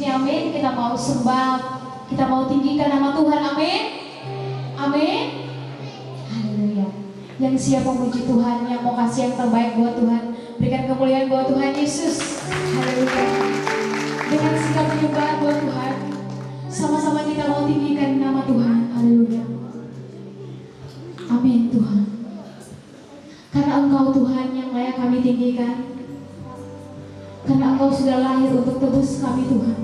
sini, amin. Kita mau sembah, kita mau tinggikan nama Tuhan, amin. Amin. Haleluya. Yang siap memuji Tuhan, yang mau kasih yang terbaik buat Tuhan, berikan kemuliaan buat Tuhan Yesus. Haleluya. Dengan sikap penyembahan buat Tuhan, sama-sama kita mau tinggikan nama Tuhan. Haleluya. Amin Tuhan. Karena Engkau Tuhan yang layak kami tinggikan. Karena Engkau sudah lahir untuk tebus kami Tuhan.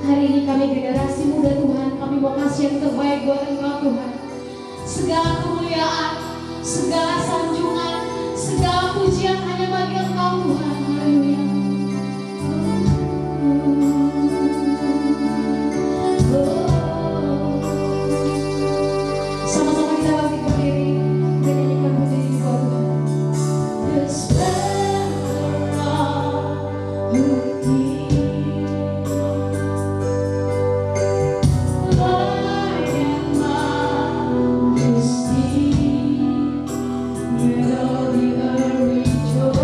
Hari ini kami generasi muda Tuhan, kami mau kasih yang terbaik buat Engkau Tuhan. Segala kemuliaan, segala sanjungan, segala pujian hanya bagi Engkau Tuhan. Haleluya. Sama-sama kita bangkit berdiri dan nyanyikan puji ini buat Tuhan. The splendor of your beauty, light and majesty, let all the earth rejoice.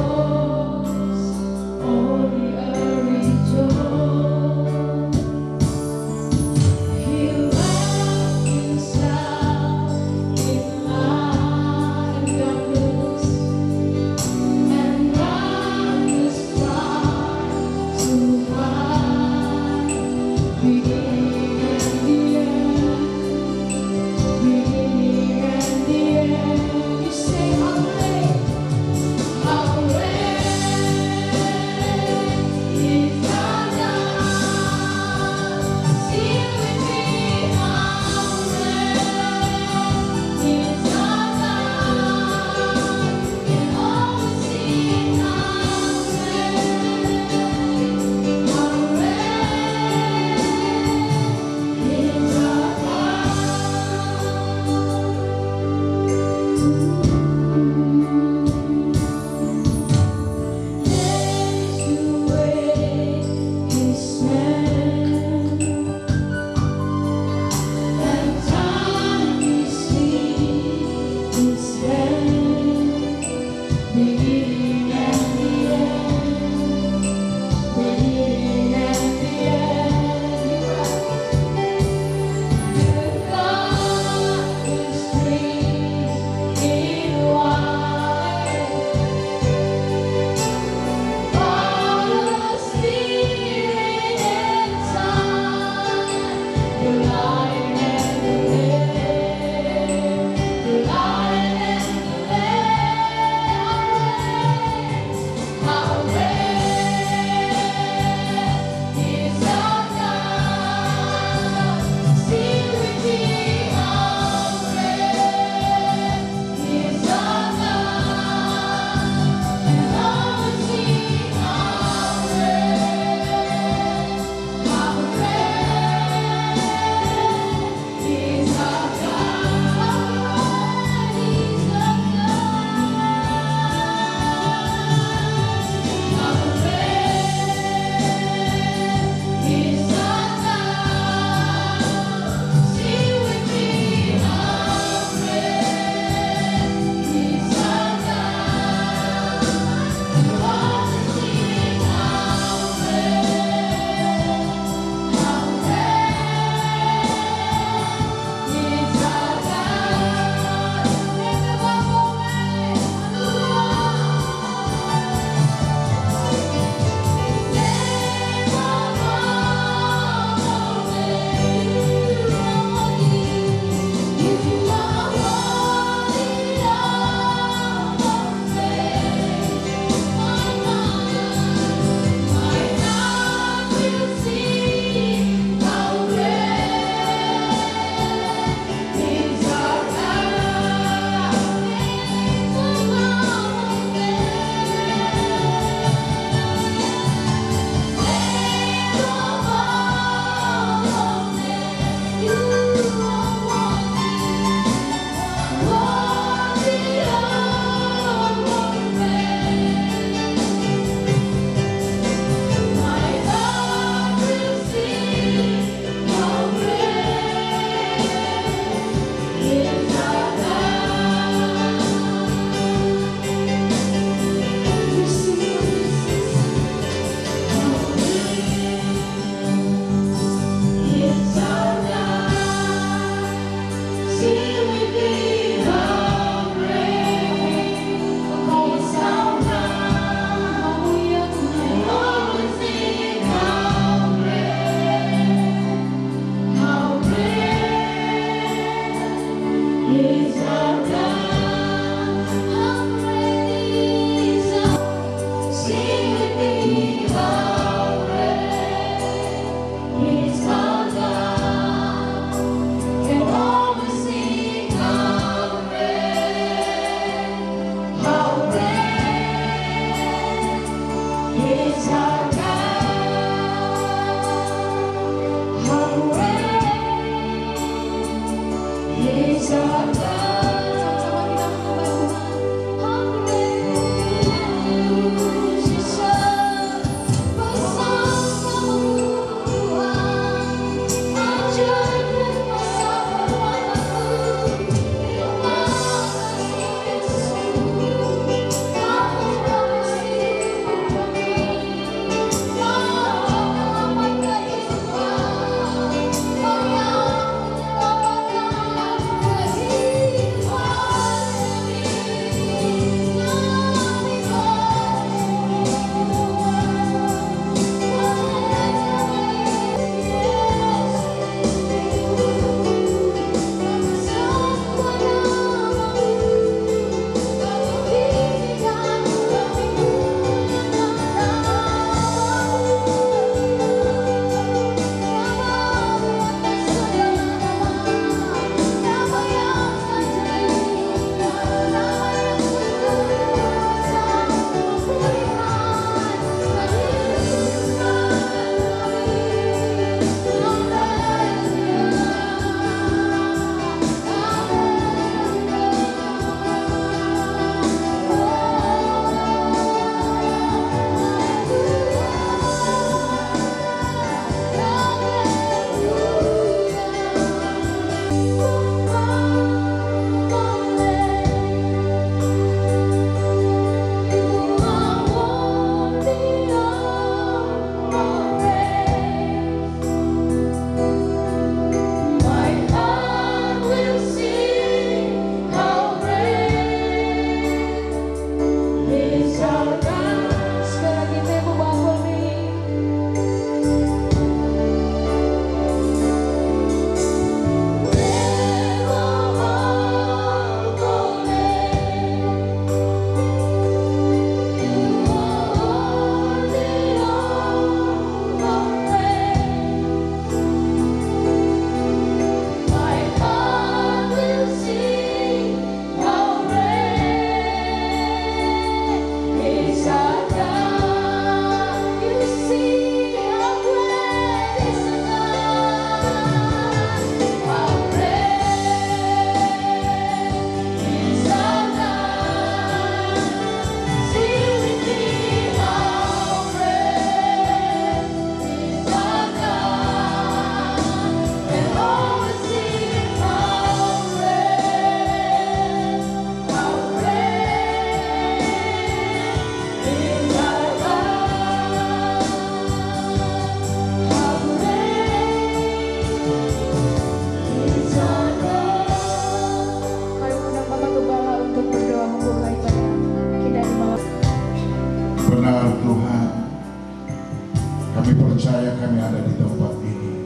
Kami percaya kami ada di tempat ini.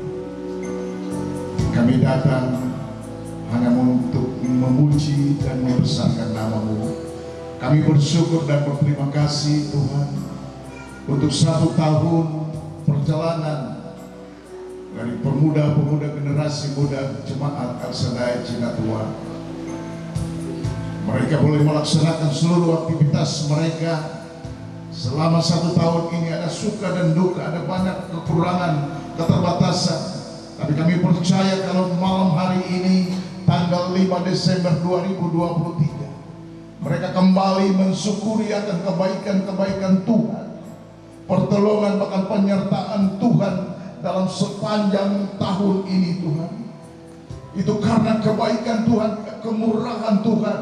Kami datang hanya untuk memuji dan membesarkan nama-Mu. Kami bersyukur dan berterima kasih Tuhan untuk 1 tahun perjalanan dari pemuda-pemuda generasi muda Jemaat El Shaddai Cinatua. Mereka boleh melaksanakan seluruh aktivitas mereka selama 1 tahun ini. Ada suka dan duka, ada banyak kekurangan, keterbatasan. Tapi kami percaya kalau malam hari ini tanggal 5 Desember 2023 mereka kembali mensyukuri akan kebaikan-kebaikan Tuhan, pertolongan bahkan penyertaan Tuhan dalam sepanjang tahun ini Tuhan. Itu karena kebaikan Tuhan, kemurahan Tuhan,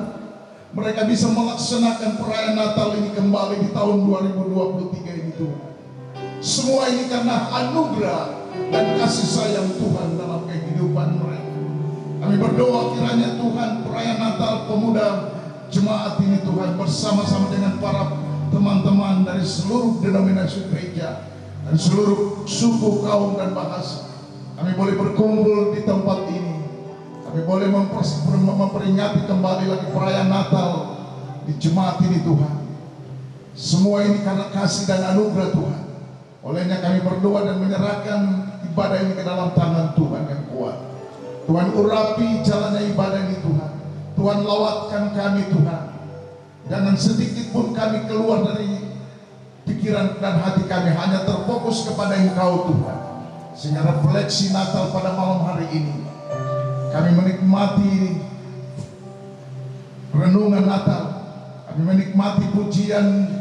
mereka bisa melaksanakan perayaan Natal ini kembali di tahun 2023 ini Tuhan. Semua ini karena anugerah dan kasih sayang Tuhan dalam kehidupan mereka. Kami berdoa kiranya Tuhan perayaan Natal pemuda jemaat ini Tuhan bersama-sama dengan para teman-teman dari seluruh denominasi gereja dan seluruh suku, kaum dan bahasa, kami boleh berkumpul di tempat ini. Kami boleh memperingati kembali lagi perayaan Natal di jemaat ini Tuhan. Semua ini karena kasih dan anugerah Tuhan. Olehnya kami berdoa dan menyerahkan ibadah ini ke dalam tangan Tuhan yang kuat. Tuhan urapi jalannya ibadah ini Tuhan. Tuhan lawatkan kami Tuhan. Jangan sedikit pun kami keluar dari pikiran dan hati kami, hanya terfokus kepada Engkau Tuhan. Sehingga refleksi Natal pada malam hari ini kami menikmati renungan Natal, kami menikmati pujian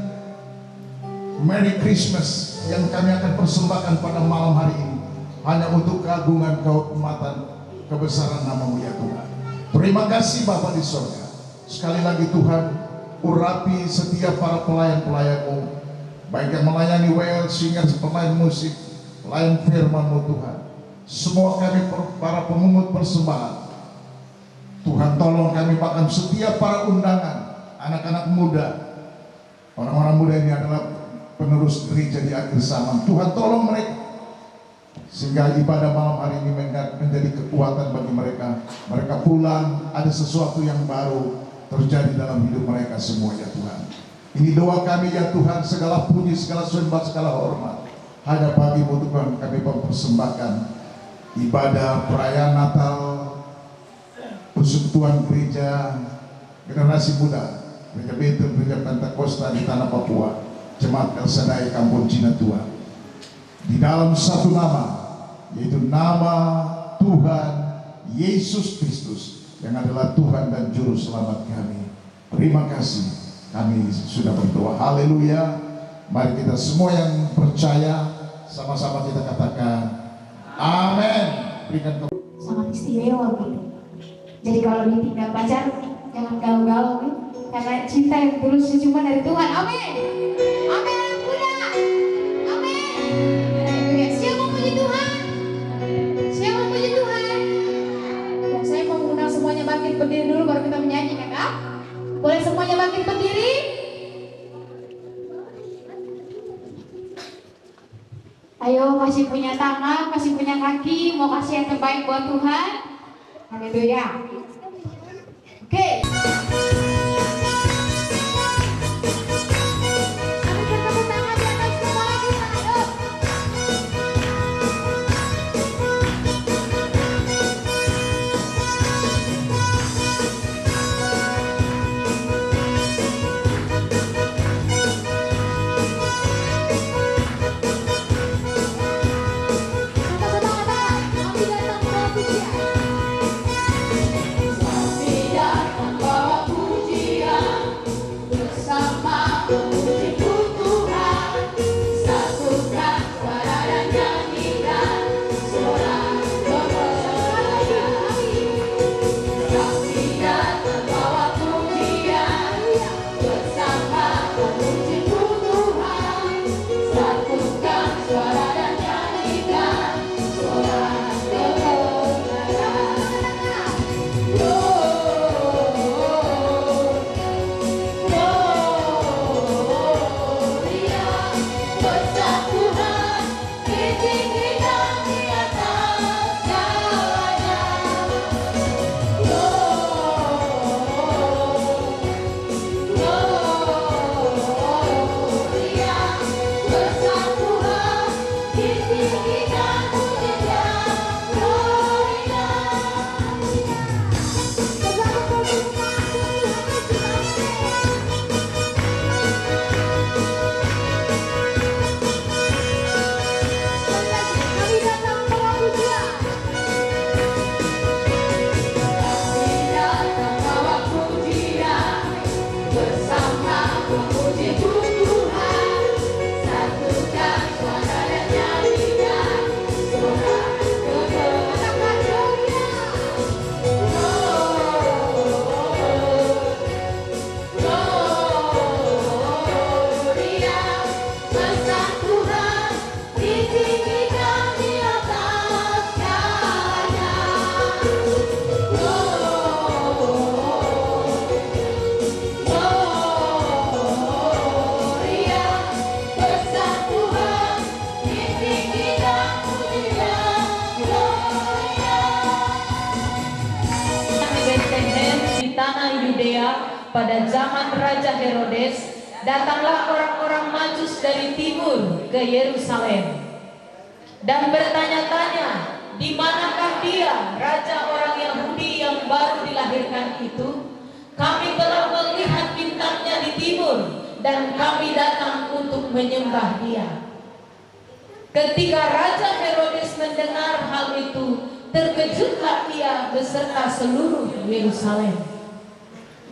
Merry Christmas yang kami akan persembahkan pada malam hari ini, hanya untuk keagungan kehormatan kebesaran nama-Mu ya Tuhan. Terima kasih Bapa di surga. Sekali lagi Tuhan, urapi setiap para pelayan-pelayan-Mu, baik yang melayani WL, singers, pemain musik, pelayan firman-Mu Tuhan. Semua kami para pemungut persembahan, Tuhan tolong kami, bahkan setiap para undangan, anak-anak muda, orang-orang muda ini adalah penerus gereja di akhir zaman. Tuhan tolong mereka sehingga ibadah malam hari ini menjadi kekuatan bagi mereka. Mereka pulang, ada sesuatu yang baru terjadi dalam hidup mereka semua ya Tuhan. Ini doa kami ya Tuhan, segala puji, segala sembah, segala hormat hanya bagi-Mu Tuhan. Kami mempersembahkan ibadah perayaan Natal Persekutuan Gereja Generasi Muda, Gereja Betel, Gereja Pentakosta di Tanah Papua, Jemaat El Shaddai Kampung Cinatua, di dalam satu nama, yaitu nama Tuhan Yesus Kristus yang adalah Tuhan dan Juru Selamat kami. Terima kasih, kami sudah berdoa. Haleluya. Mari kita semua yang percaya sama-sama kita katakan amin. Berikan Sangat istimewa gitu. Jadi kalau ditinggal pacar jangan galau-galau nih, karena cinta yang tulus cuma dari Tuhan. Amin. Amin anak muda. Amin. Siapa puji Tuhan? Siapa puji Tuhan? Dan saya mau mengundang semuanya bangkit berdiri dulu baru kita menyanyi kan? Boleh semuanya bangkit berdiri? Ayo, masih punya tangan, masih punya kaki, mau kasih yang terbaik buat Tuhan. Haleluya. Oke. Pada zaman Raja Herodes, datanglah orang-orang Majus dari timur ke Yerusalem dan bertanya-tanya, di manakah dia, raja orang Yahudi yang baru dilahirkan itu? Kami telah melihat bintangnya di timur dan kami datang untuk menyembah dia. Ketika Raja Herodes mendengar hal itu, terkejutlah ia beserta seluruh Yerusalem.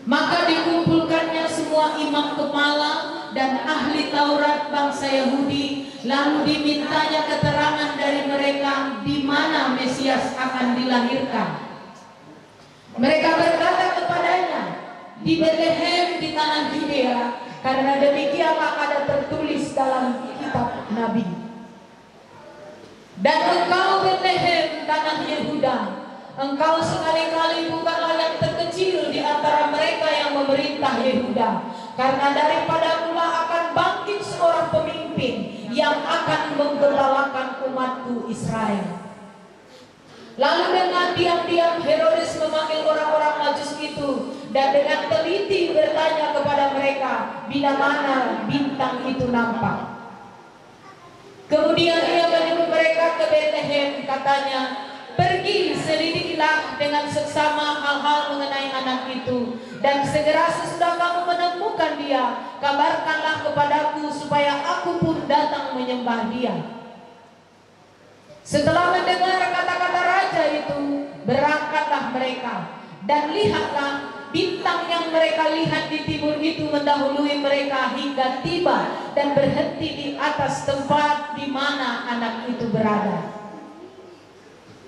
Maka dikumpulkannya semua imam kepala dan ahli Taurat bangsa Yahudi, lalu dimintanya keterangan dari mereka di mana Mesias akan dilahirkan. Mereka berkata kepadanya, di Betlehem di tanah Yudea, karena demikianlah ada tertulis dalam kitab Nabi. Dan engkau Betlehem tanah Yehuda, engkau sekali-kali bukanlah yang terkecil di antara mereka yang memerintah Yehuda, karena daripada mula akan bangkit seorang pemimpin yang akan menggembalakan umatku Israel. Lalu dengan diam-diam Herodes memanggil orang-orang Majus itu dan dengan teliti bertanya kepada mereka bila mana bintang itu nampak. Kemudian ia menyuruh mereka ke Betlehem, katanya, pergi selidikilah dengan seksama hal-hal mengenai anak itu, dan segera sesudah kamu menemukan dia, kabarkanlah kepadaku supaya aku pun datang menyembah dia. Setelah mendengar kata-kata raja itu, berangkatlah mereka, dan lihatlah bintang yang mereka lihat di timur itu mendahului mereka hingga tiba dan berhenti di atas tempat di mana anak itu berada.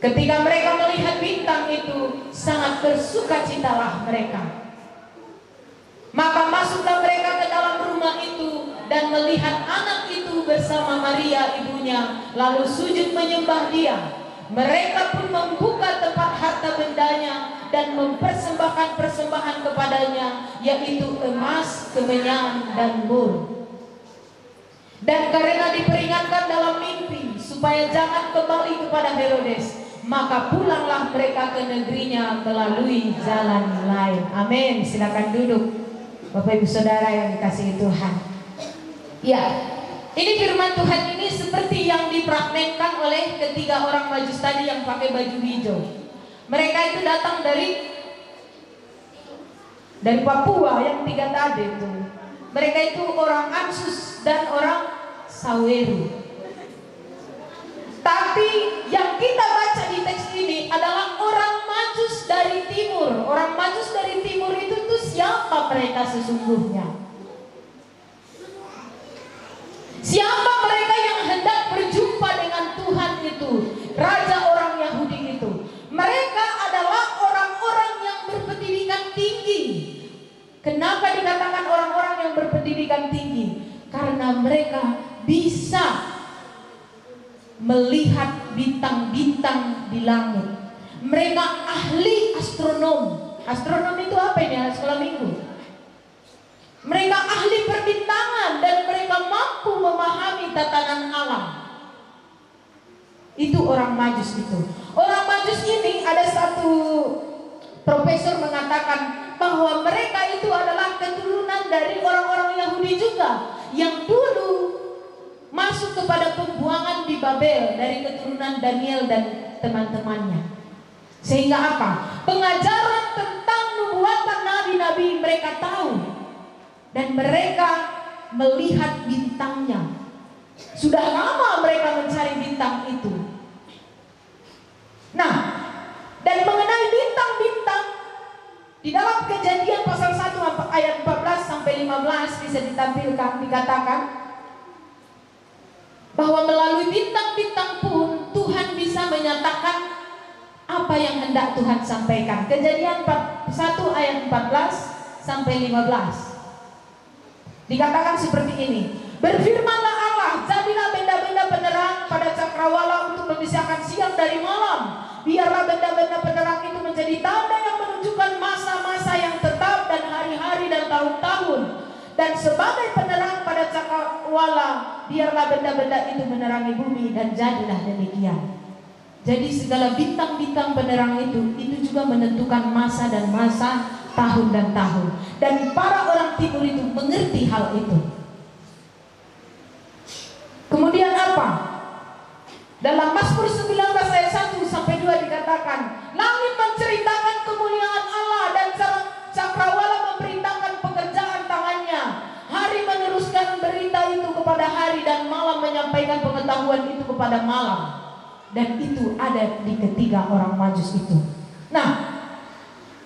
Ketika mereka melihat bintang itu, sangat bersukacitalah mereka. Maka masuklah mereka ke dalam rumah itu dan melihat anak itu bersama Maria ibunya, lalu sujud menyembah dia. Mereka pun membuka tempat harta bendanya dan mempersembahkan persembahan kepadanya, yaitu emas, kemenyan, dan mur. Dan karena diperingatkan dalam mimpi supaya jangan kembali kepada Herodes, maka pulanglah mereka ke negerinya melalui jalan lain. Amin. Silakan duduk, Bapak Ibu Saudara yang dikasihi Tuhan. Ya, ini firman Tuhan ini seperti yang dipraktekkan oleh ketiga orang Majus tadi yang pakai baju hijau. Mereka itu datang dari Papua yang tiga tadi itu. Mereka itu orang Ansus dan orang Saweru. Tapi yang kita baca di teks ini adalah orang Majus dari timur. Orang Majus dari timur itu tuh siapa mereka sesungguhnya? Siapa mereka yang hendak berjumpa dengan Tuhan itu? Raja orang Yahudi itu. Mereka adalah orang-orang yang berpendidikan tinggi. Kenapa dikatakan orang-orang yang berpendidikan tinggi? Karena mereka bisa melihat bintang-bintang di langit. Mereka ahli astronom. Astronom itu apa ini? Sekolah minggu. Mereka ahli perbintangan dan mereka mampu memahami tatanan alam. Itu orang Majus itu. Orang Majus ini ada satu profesor mengatakan bahwa mereka itu adalah keturunan dari orang-orang Yahudi juga yang dulu masuk kepada pembuatan perjuangan di Babel dari keturunan Daniel dan teman-temannya. Sehingga apa? Pengajaran tentang nubuatan nabi-nabi mereka tahu. Dan mereka melihat bintangnya. Sudah lama mereka mencari bintang itu. Nah, dan mengenai bintang-bintang di dalam Kejadian pasal 1 ayat 14 sampai 15 bisa ditampilkan, dikatakan bahwa melalui bintang-bintang pun Tuhan bisa menyatakan apa yang hendak Tuhan sampaikan. Kejadian 1 ayat 14 sampai 15. Dikatakan seperti ini. Berfirmanlah Allah, jadilah benda-benda penerang pada cakrawala untuk memisahkan siang dari malam. Biarlah benda-benda penerang itu menjadi tanda yang menunjukkan masa-masa yang tetap dan hari-hari dan tahun-tahun. Dan sebagai penerang pada cakrawala, biarlah benda-benda itu menerangi bumi, dan jadilah demikian. Jadi segala bintang-bintang penerang itu juga menentukan masa dan masa, tahun dan tahun. Dan para orang timur itu mengerti hal itu. Kemudian apa? Dalam Mazmur 19 ayat 1 sampai 2 dikatakan, langit menceritakan kemuliaan Allah dan cakrawala memberitakan pekerjaan tangannya. Hari meneruskan berita itu kepada hari dan malam menyampaikan pengetahuan itu kepada malam. Dan itu ada di ketiga orang Majus itu. Nah,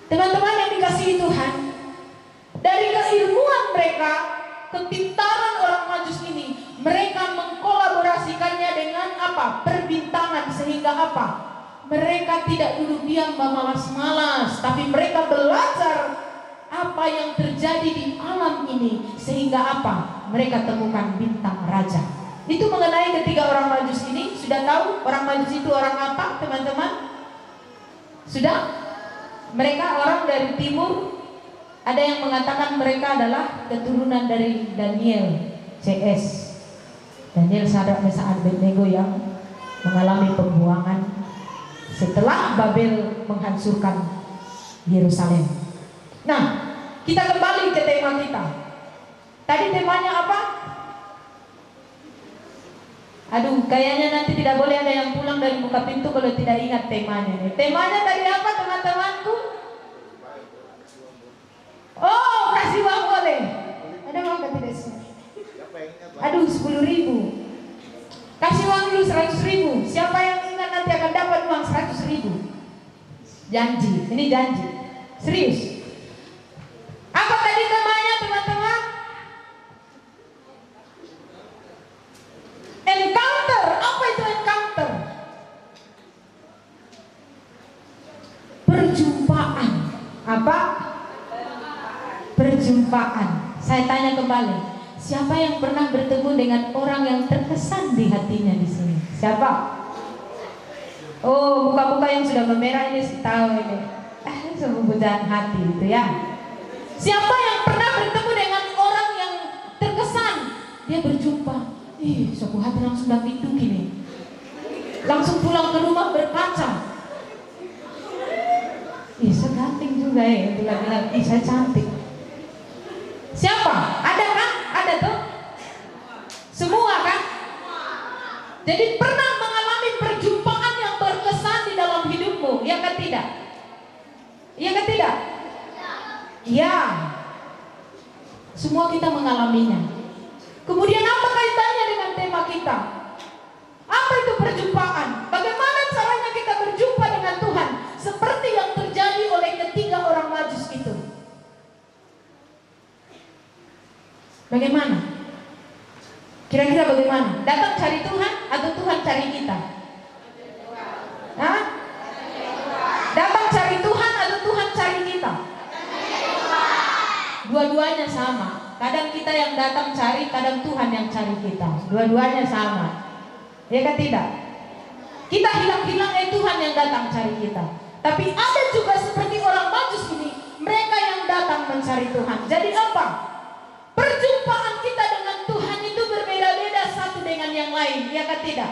teman-teman yang dikasihi Tuhan, dari keilmuan mereka, kepintaran orang Majus ini, mereka mengkolaborasikannya dengan apa? Perbintangan. Sehingga apa? Mereka tidak duduk diam memalas-malas, tapi mereka belajar apa yang terjadi di alam ini. Sehingga apa? Mereka temukan bintang raja. Itu mengenai ketiga orang Majus ini. Sudah tahu orang Majus itu orang apa, teman-teman? Sudah? Mereka orang dari timur. Ada yang mengatakan mereka adalah keturunan dari Daniel, CS Daniel, Sadrak, Mesak, Abednego yang mengalami pembuangan setelah Babel menghancurkan Yerusalem. Nah, kita kembali ke tema kita. Tadi temanya apa? Aduh, kayaknya nanti tidak boleh ada yang pulang dari buka pintu kalau tidak ingat temanya. Temanya tadi apa, teman-temanku? Oh, kasih uang boleh. Ada uang gak tidak sih? Aduh, 10.000. Kasih uang dulu 100.000. Siapa yang ingat nanti akan dapat uang 100.000. Janji, ini janji. Serius. Apa tadi temanya, teman-teman? Encounter. Apa itu encounter? Perjumpaan. Apa? Perjumpaan. Saya tanya kembali, siapa yang pernah bertemu dengan orang yang terkesan di hatinya di sini? Siapa? Oh, muka-muka yang sudah memerah ini tahu ini. Semua pujaan hati itu ya. Siapa yang pernah bertemu dengan orang yang terkesan? Dia berjumpa. Suatu hati langsung pintu gini. Langsung pulang ke rumah berkaca. Seganting juga ya. Bilang, saya cantik. Siapa? Ada kan? Ada tuh? Semua kan? Jadi pernah mengalami perjumpaan yang berkesan di dalam hidupmu, ya kan tidak? Iya kan tidak? Iya. Semua kita mengalaminya. Kemudian apa kaitannya dengan tema kita? Apa itu perjumpaan? Bagaimana caranya kita berjumpa dengan Tuhan? Seperti yang terjadi oleh ketiga orang Majus itu. Bagaimana? Kira-kira bagaimana? Datang cari Tuhan atau Tuhan cari kita? Hah? Datang cari Tuhan atau Tuhan cari kita? Dua-duanya sama. Kadang kita yang datang cari, kadang Tuhan yang cari kita. Dua-duanya sama. Ya kan tidak? Kita hilang-hilang, Tuhan yang datang cari kita. Tapi ada juga seperti orang Majus ini, mereka yang datang mencari Tuhan. Jadi apa? Perjumpaan kita dengan Tuhan itu berbeda-beda satu dengan yang lain, ya kan tidak?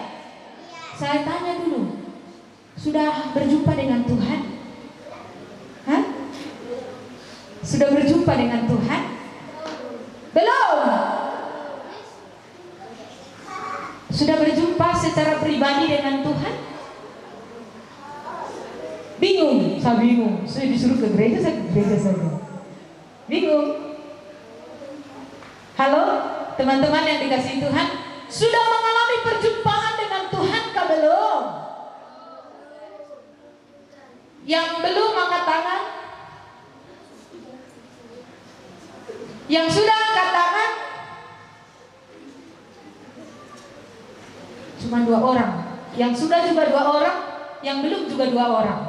Saya tanya dulu, sudah berjumpa dengan Tuhan? Hah? Sudah berjumpa dengan Tuhan? Belum? Sudah berjumpa secara pribadi dengan Tuhan? Bingung? Saya bingung. Saya disuruh ke gereja, saya ke gereja saja. Bingung? Halo, teman-teman yang dikasihi Tuhan, sudah mengalami perjumpaan dengan Tuhan kah belum? Yang belum angkat tangan? Yang sudah angkat tangan? Cuma 2 orang. Yang sudah juga 2 orang, yang belum juga 2 orang.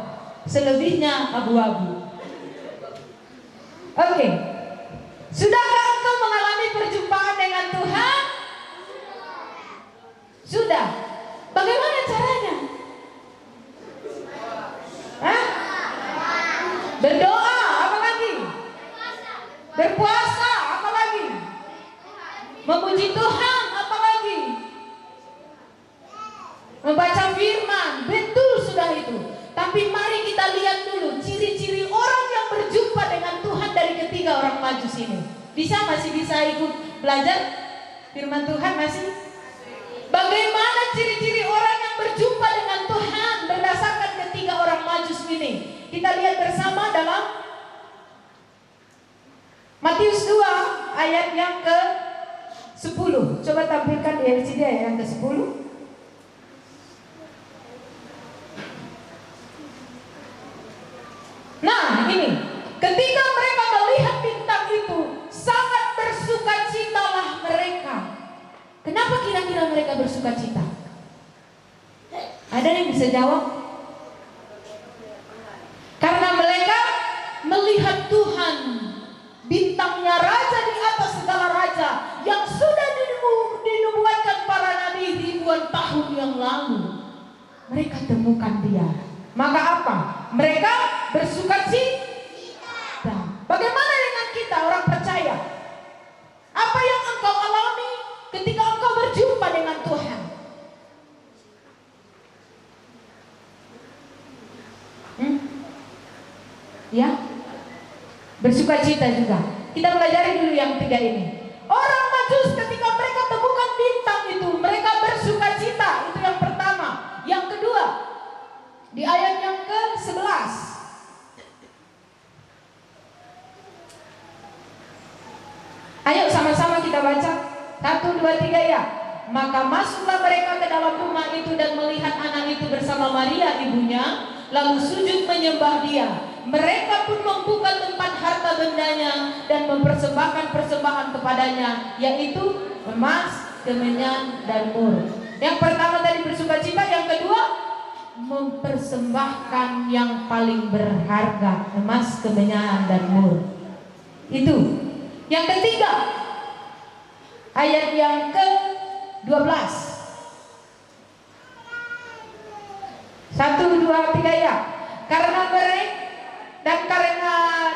Selebihnya abu-abu. Oke. Sudahkah engkau mengalami perjumpaan dengan Tuhan? Sudah. Bagaimana caranya? Hah? Berdoa, apa lagi? Berpuasa, apa lagi? Memuji Tuhan, apa lagi? Membaca firman, betul sudah itu. Tapi mari kita lihat dulu ciri-ciri orang yang berjumpa dengan Tuhan dari ketiga orang Majus ini. Masih bisa ikut belajar firman Tuhan masih? Bagaimana ciri-ciri orang yang berjumpa dengan Tuhan berdasarkan ketiga orang Majus ini? Kita lihat bersama dalam Matius 2 ayat yang ke-10. Coba tampilkan di LCD ayat yang ke-10. Nah ini, ketika mereka melihat bintang itu, sangat bersukacitalah mereka. Kenapa kira-kira mereka bersukacita? Ada yang bisa jawab? Karena mereka melihat Tuhan, bintangnya raja di atas segala raja, yang sudah dinubuatkan para nabi ribuan tahun yang lalu. Mereka temukan dia. Maka apa? Mereka bersukacita. Bagaimana dengan kita orang percaya? Apa yang engkau alami ketika engkau berjumpa dengan Tuhan? Ya, bersukacita juga. Kita pelajari dulu yang 3 ini. Orang Majus ketika mereka temukan bintang itu, mereka bersukacita. Itu yang pertama. Yang kedua, di ayat yang ke-11. Ayo sama-sama kita baca. 1, 2, 3 ya. Maka masuklah mereka ke dalam rumah itu dan melihat anak itu bersama Maria ibunya, lalu sujud menyembah dia. Mereka pun membuka tempat harta bendanya dan mempersembahkan persembahan kepadanya, yaitu emas, kemenyan, dan mur. Yang pertama tadi bersukacita, yang kedua mempersembahkan yang paling berharga, emas, kemenyan, dan mur. Itu. Yang ketiga, ayat yang ke-12. 1, 2, 3 ya. Karena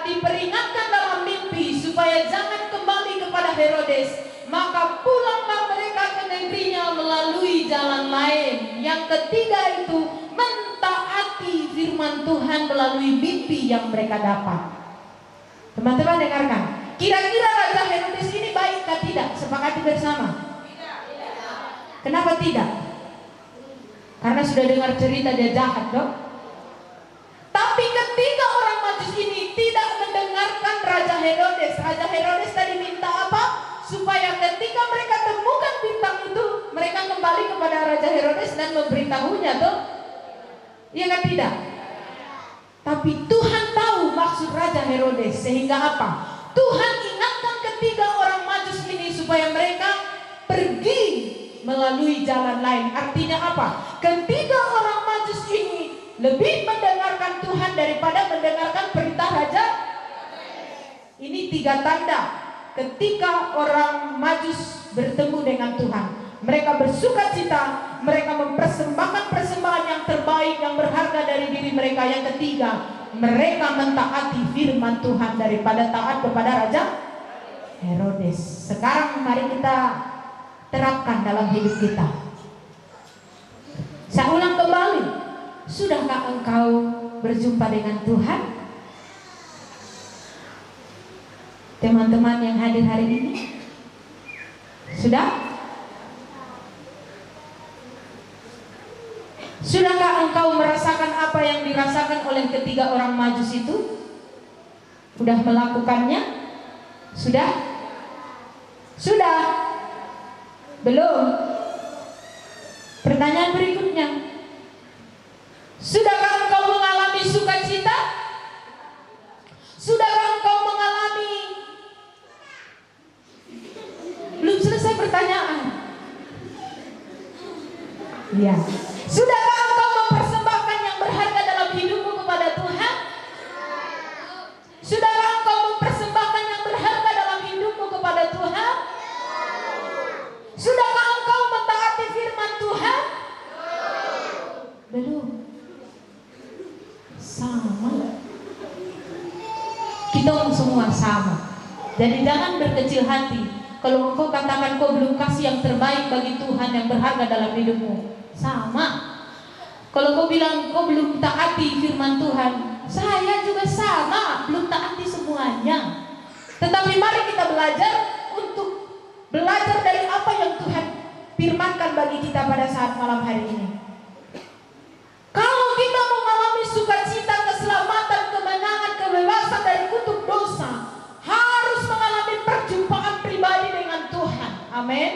diperingatkan dalam mimpi supaya jangan kembali kepada Herodes, maka pulanglah mereka ke negerinya melalui jalan lain. Yang ketiga itu mentaati firman Tuhan melalui mimpi yang mereka dapat. Teman-teman dengarkan. Kira-kira Raja Herodes ini baik atau tidak? Sepakati bersama. Kenapa tidak? Karena sudah dengar cerita dia jahat, dong. Tapi ketika orang Majus ini tidak mendengarkan Raja Herodes. Raja Herodes tadi minta apa? Supaya ketika mereka temukan bintang itu, mereka kembali kepada Raja Herodes dan memberitahunya, tuh. Iya kan tidak? Tapi Tuhan tahu maksud Raja Herodes, sehingga apa? Tuhan ingatkan ketiga orang Majus ini supaya mereka pergi melalui jalan lain. Artinya apa? Ketiga orang Majus ini lebih mendengarkan Tuhan daripada mendengarkan perintah Raja. Ini 3 tanda ketika orang Majus bertemu dengan Tuhan. Mereka bersukacita, mereka mempersembahkan persembahan yang terbaik, yang berharga dari diri mereka. Yang ketiga, mereka mentaati firman Tuhan daripada taat kepada Raja Herodes. Sekarang mari kita terapkan dalam hidup kita. Saya ulang kembali. Sudahkah engkau berjumpa dengan Tuhan? Teman-teman yang hadir hari ini, sudah? Sudahkah engkau merasakan apa yang dirasakan oleh ketiga orang Majus itu? Sudah melakukannya? Sudah? Sudah? Belum? Pertanyaan berikutnya, sudahkah engkau mengalami sukacita? Sudahkah engkau mengalami? Belum selesai pertanyaan. Ya. Sudahkah engkau mempersembahkan yang berharga dalam hidupmu kepada Tuhan? Sudahkah engkau mempersembahkan yang berharga dalam hidupmu kepada Tuhan? Sudahkah engkau mentaati firman Tuhan? Belum. Sama. Kita semua sama. Jadi jangan berkecil hati kalau engkau katakan kau belum kasih yang terbaik bagi Tuhan yang berharga dalam hidupmu. Sama. Kalau kau bilang kau belum taati firman Tuhan, saya juga sama, belum taati semuanya. Tetapi mari kita belajar untuk belajar dari apa yang Tuhan firmankan bagi kita pada saat malam hari ini. Kalau kita mengalami sukacita, keselamatan, kemenangan, kebebasan dari kutuk dosa, harus mengalami perjumpaan pribadi dengan Tuhan. Amin.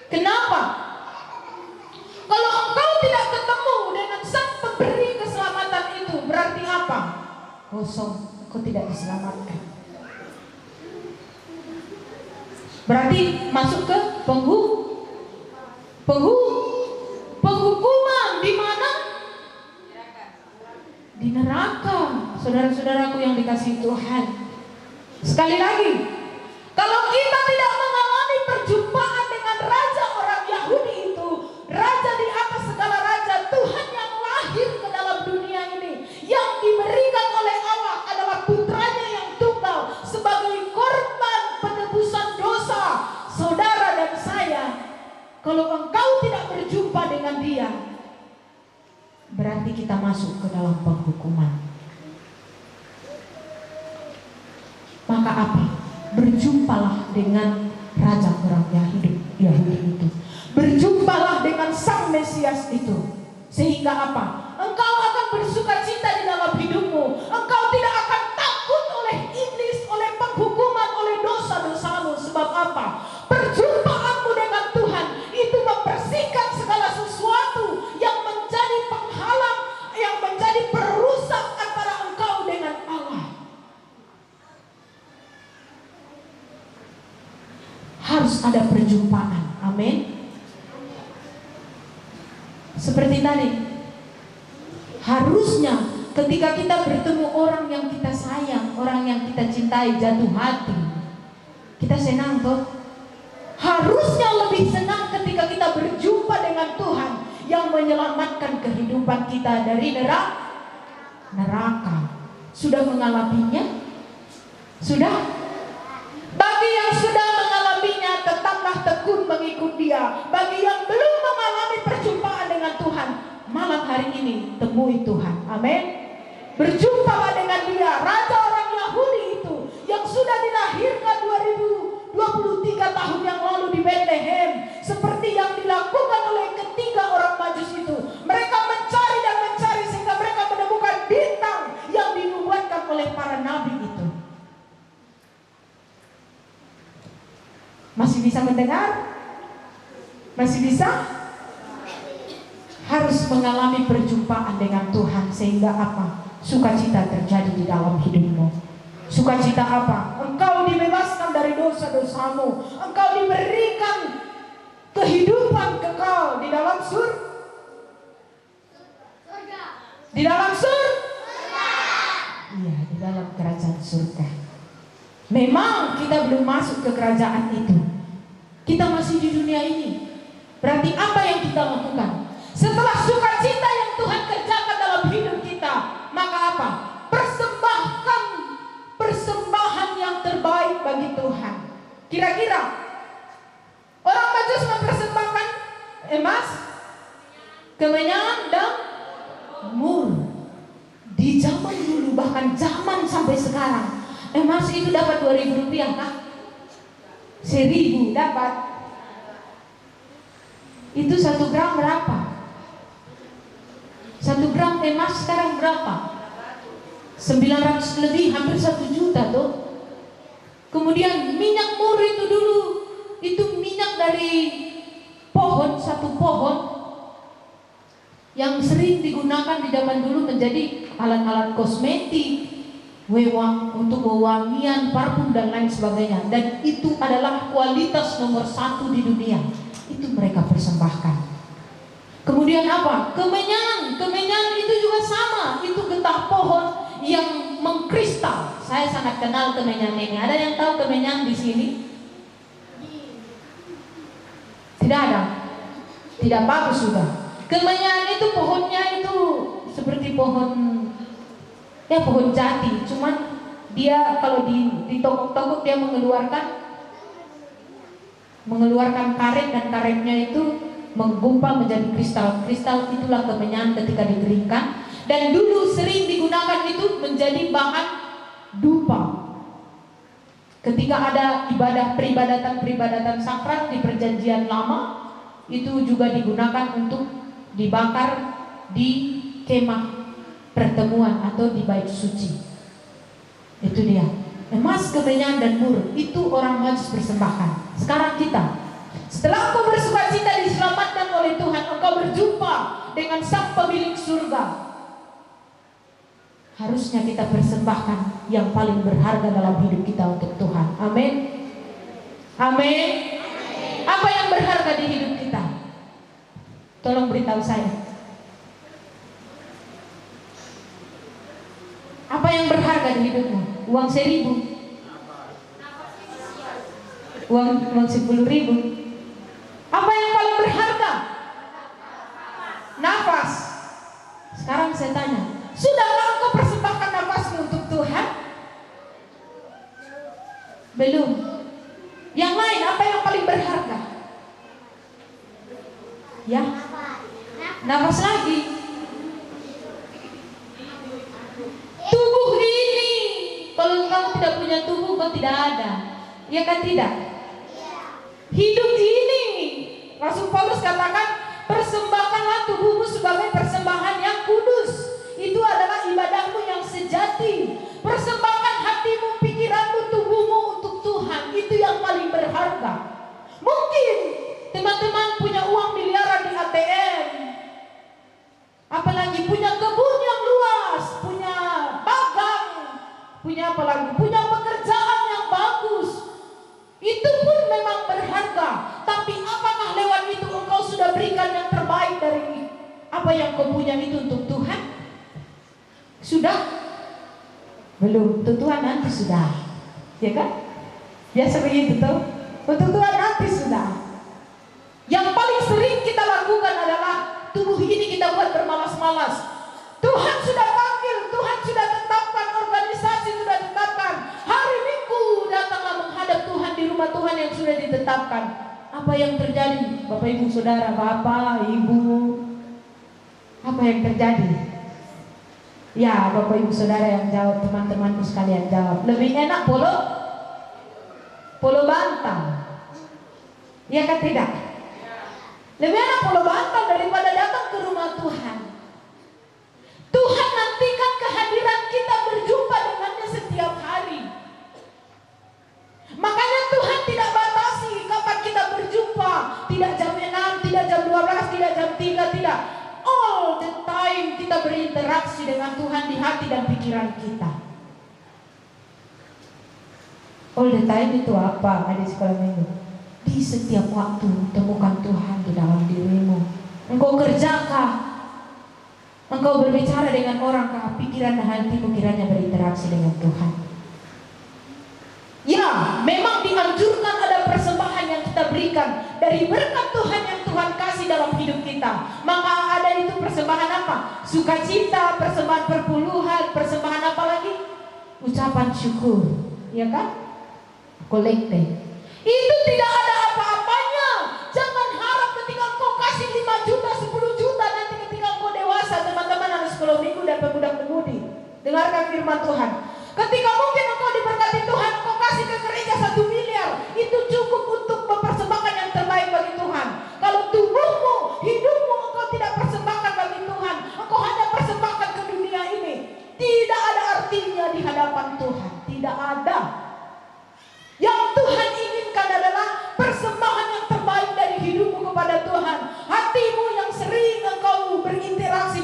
Kenapa? Kalau engkau tidak ketemu dengan sang pemberi keselamatan itu, berarti apa? Kosong, engkau tidak diselamatkan. Berarti masuk ke penghukuman. Di mana? Di neraka. Saudara-saudaraku yang dikasihi Tuhan, sekali lagi, kalau kita tidak mengalami perjumpaan dengan raja orang Yahudi itu, raja di atas segala raja, Tuhan yang lahir ke dalam dunia ini, yang diberikan oleh Allah adalah putranya yang tunggal sebagai korban penebusan dosa saudara dan saya. Kalau engkau tidak berjumpa dengan dia, berarti kita masuk ke dalam penghukuman. Maka apa? Berjumpalah dengan raja orang Yahudi itu. Berjumpalah dengan sang Mesias itu. Sehingga apa? Engkau akan bersukacita di dalam hidupmu. Engkau tidak akan takut oleh iblis, oleh penghukuman, oleh dosa-dosamu. Sebab apa? Perjumpaanmu dengan Tuhan itu membersihkan segala sesuatu yang menjadi penghalang, yang menjadi perusak antara engkau dengan Allah. Harus ada perjumpaan. Amin. Seperti tadi, harusnya ketika kita bertemu orang yang kita sayang, orang yang kita cintai, jatuh hati, kita senang toh. Harusnya lebih senang ketika kita berjumpa dengan Tuhan yang menyelamatkan kehidupan kita dari neraka. Sudah mengalaminya? Sudah? Bagi yang sudah mengalaminya, tetaplah tekun mengikut dia. Bagi yang belum mengalami perjumpaan dengan Tuhan, malam hari ini temui Tuhan. Amin. Berjumpalah dengan dia, raja orang Yahudi itu yang sudah dilahirkan 2023 tahun yang lalu di Bethlehem. Seperti yang dilakukan oleh ketiga orang Majus itu. Mereka mencari dan mencari sehingga mereka menemukan bintang yang dinubuatkan oleh para nabi itu. Masih bisa mendengar? Masih bisa? Harus mengalami perjumpaan dengan Tuhan sehingga apa? Sukacita terjadi di dalam hidupmu. Sukacita apa? Engkau dibebaskan dari dosa-dosamu. Engkau diberikan kehidupan kekal di dalam surga. Di dalam surga. Iya, di dalam kerajaan surga. Memang kita belum masuk ke kerajaan itu. Kita masih di dunia ini. Berarti apa yang kita lakukan? Setelah sukacita yang Tuhan kerjakan dalam hidup kita, maka apa? Persembahkan persembahan yang terbaik bagi Tuhan. Kira-kira orang Majus mempersembahkan emas, kemenyan dan mur. Di zaman dulu, bahkan zaman sampai sekarang, emas itu dapat 2.000 rupiah kah? 1.000 dapat. Itu 1 gram berapa? emas sekarang berapa? 900 lebih, hampir 1 juta tuh. Kemudian minyak mur itu dulu, itu minyak dari pohon, satu pohon yang sering digunakan di zaman dulu menjadi alat-alat kosmetik, untuk wewangian, parfum dan lain sebagainya. Dan itu adalah kualitas nomor 1 di dunia. Itu mereka persembahkan. Kemudian apa? Kemenyan. Kemenyan itu juga sama. Itu getah pohon yang mengkristal. Saya sangat kenal kemenyan ini. Ada yang tahu kemenyan di sini? Tidak ada. Tidak bagus juga. Kemenyan itu pohonnya itu seperti pohon jati. Cuman dia kalau di tokok-tokok dia mengeluarkan karet, dan karetnya itu menggumpal menjadi kristal. Kristal itulah kemenyan ketika dikeringkan. Dan dulu sering digunakan itu menjadi bahan dupa. Ketika ada peribadatan sakral di perjanjian lama, itu juga digunakan untuk dibakar di kemah pertemuan atau di bait suci. Itu dia. Emas, kemenyan dan mur itu orang harus persembahkan. Sekarang kita, setelah engkau bersukacita diselamatkan oleh Tuhan, engkau berjumpa dengan Sang Pemilik surga. Harusnya kita persembahkan yang paling berharga dalam hidup kita untuk Tuhan. Amin. Amin. Apa yang berharga di hidup kita? Tolong beritahu saya. Apa yang berharga di hidupmu? Uang 1.000? Uang 10.000? Apa yang paling berharga? Nafas. Sekarang saya tanya, sudahkah engkau persembahkan nafasmu untuk Tuhan? Belum. Yang lain, apa yang paling berharga? Ya, nafas lagi. Tubuh ini, kalau engkau tidak punya tubuh, engkau tidak ada. Ya kan tidak? Hidup ini, Rasul Paulus katakan, persembahkanlah tubuhmu sebagai persembahan yang kudus. Itu adalah ibadahmu yang sejati. Persembahkan hatimu, pikiranmu, tubuhmu untuk Tuhan. Itu yang paling berharga. Mungkin teman-teman punya uang miliaran di ATM, apalagi punya kebun yang luas, punya dagang, punya pekerjaan yang bagus. Itu pun memang berharga. Tapi apakah lewat itu engkau sudah berikan yang terbaik dari apa yang kau punya itu untuk Tuhan? Sudah? Belum. Untuk Tuhan nanti sudah. Ya kan? Biasa begitu tuh. Untuk Tuhan nanti sudah. Yang paling sering kita lakukan adalah tubuh ini kita buat bermalas-malas. Tuhan sudah panggil, Tuhan sudah tetapkan, organisasi sudah tetapkan. Hari Minggu datanglah menghadap Tuhan di rumah Tuhan yang sudah ditetapkan. Apa yang terjadi? Bapak Ibu Saudara, Bapak Ibu, apa yang terjadi? Ya, Bapak Ibu Saudara yang jawab, teman-temanku sekalian jawab. Lebih enak polo bantal. Ya kan tidak? Lebih enak polo bantal daripada datang ke rumah Tuhan. Tuhan nantikan kehadiran kita berjumpa dengannya setiap hari. Makanya Tuhan tidak batasi kapan kita berjumpa. Tidak jam 6, tidak jam 12, tidak jam 3, tidak. All the time kita berinteraksi dengan Tuhan di hati dan pikiran kita. All the time itu apa? Ada sekolah minggu. Di setiap waktu temukan Tuhan di dalam dirimu. Engkau kerjakah? Engkau berbicara dengan orang kah? Pikiran dan hatimu kiranya berinteraksi dengan Tuhan. Ya, memang dianjurkan ada persembahan yang kita berikan dari berkat Tuhan yang Tuhan kasih dalam hidup kita. Maka ada itu persembahan apa? Sukacita, persembahan perpuluhan, persembahan apa lagi? Ucapan syukur, ya kan? Kolekte. Itu tidak ada apa-apanya. Jangan harap ketika engkau kasih 5 juta, 10 juta, nanti ketika engkau dewasa, teman-teman anak sekolah minggu dan pemuda-pemudi, dengarkan firman Tuhan. Ketika mungkin engkau diberkati Tuhan, engkau kasih ke gereja 1 miliar, itu cukup untuk mempersembahkan yang terbaik bagi Tuhan. Kalau tubuhmu, hidupmu engkau tidak persembahkan bagi Tuhan, engkau hanya persembahkan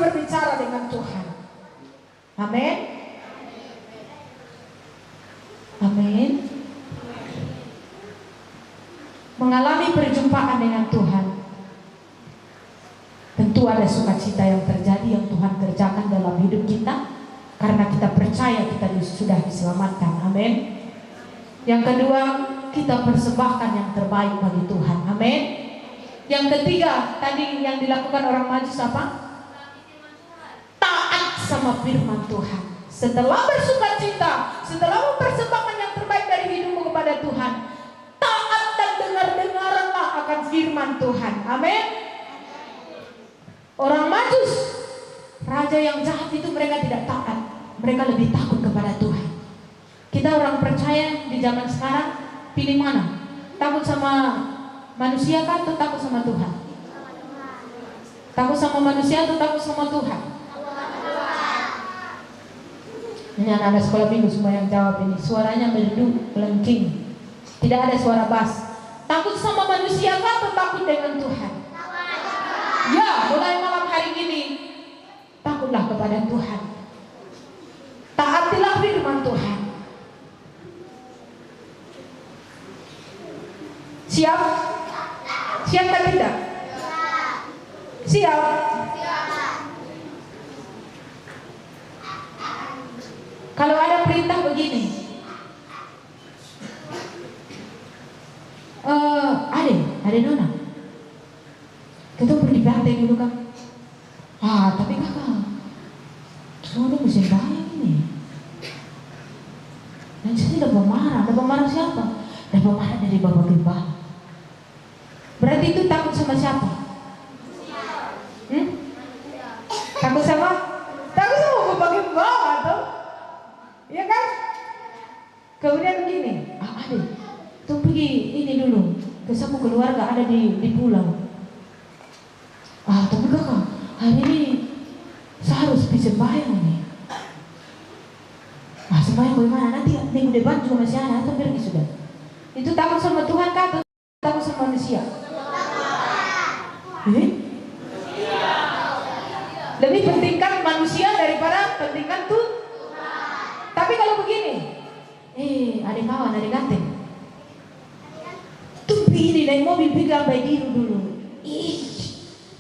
berbicara dengan Tuhan. Amin. Amin. Mengalami perjumpaan dengan Tuhan, tentu ada sukacita yang terjadi yang Tuhan kerjakan dalam hidup kita, karena kita percaya kita sudah diselamatkan. Amin. Yang kedua, kita persembahkan yang terbaik bagi Tuhan. Amin. Yang ketiga, tadi yang dilakukan orang Majus apa? Taat sama firman Tuhan. Setelah bersukacita, setelah mempersembahkan yang terbaik dari hidupmu kepada Tuhan, taat dan dengar-dengarlah akan firman Tuhan. Amin. Orang Majus, raja yang jahat itu, mereka tidak taat. Mereka lebih takut kepada Tuhan. Kita orang percaya di zaman sekarang, pilih mana? Takut sama manusia kah atau takut sama Tuhan? Takut sama manusia atau takut sama Tuhan? Ini anak-anak sekolah minggu semua yang jawab ini. Suaranya merdu, melengking. Tidak ada suara bass. Takut sama manusia kah atau takut dengan Tuhan? Ya, mulai malam hari ini takutlah kepada Tuhan. Taatilah firman Tuhan. Siap? Siap atau tidak? Siap? Kalau ada perintah begini, Ade Nona, kita pergi pantai dulu kan? Tapi kakak, soalnya musim bahaya ini. Dan saya dapat marah siapa? Dapat marah dari Bapak Gembala. Berarti itu takut sama siapa? Takut sama? Takut sama Bapak Gembala tuh. Iya kan? Kemudian begini, Ade, tuh pergi ini dulu ke sama keluarga ada di pulau. Tapi kakak, hari ini saya harus pergi sembahyang nih. Sembahyang bagaimana? Nanti minggu depan juga masih ada atau pergi sudah? Itu takut sama Tuhan kah atau takut sama manusia? Lebih pentingkan manusia daripada pentingkan Tuhan. Tapi kalau begini, ada kawan, ada ganteng. Tuh begini naik mobil pergi Ambai Biru dulu.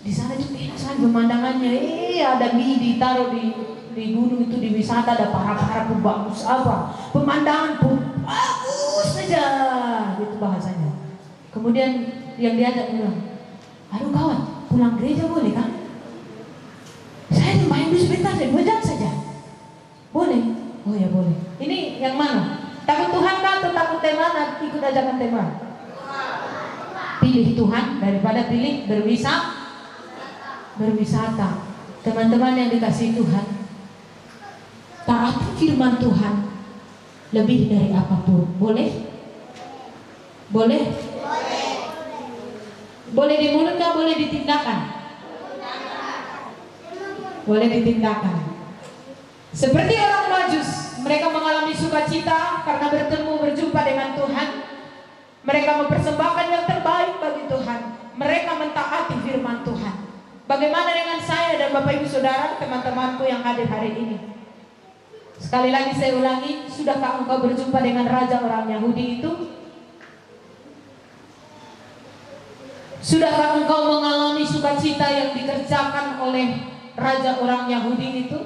Di sana tuh enak sekali pemandangannya. Ada mie ditaruh di gunung itu, di wisata ada para-para pun bagus apa. Pemandangan pun bagus saja, gitu bahasanya. Kemudian yang diajak bilang, aduh kawan, pulang gereja boleh kan? Saya sembahyang dulu sebentar, 2 jam saja. Boleh? Oh ya boleh. Ini yang mana? Takut Tuhan kan atau takut teman? Ikut ajakan teman. Pilih Tuhan daripada pilih berwisata. Teman-teman yang dikasihi Tuhan, taati firman Tuhan lebih dari apapun. Boleh? Boleh? Boleh di mulut nggak? Boleh ditindakan? Boleh ditindakan. Seperti orang Majus, mereka mengalami sukacita karena berjumpa dengan Tuhan. Mereka mempersembahkan yang terbaik bagi Tuhan. Mereka mentaati firman Tuhan. Bagaimana dengan saya dan Bapak Ibu Saudara, teman-temanku yang hadir hari ini? Sekali lagi saya ulangi, sudahkah engkau berjumpa dengan raja orang Yahudi itu? Sudahkah engkau mengalami sukacita yang dikerjakan oleh raja orang Yahudi itu?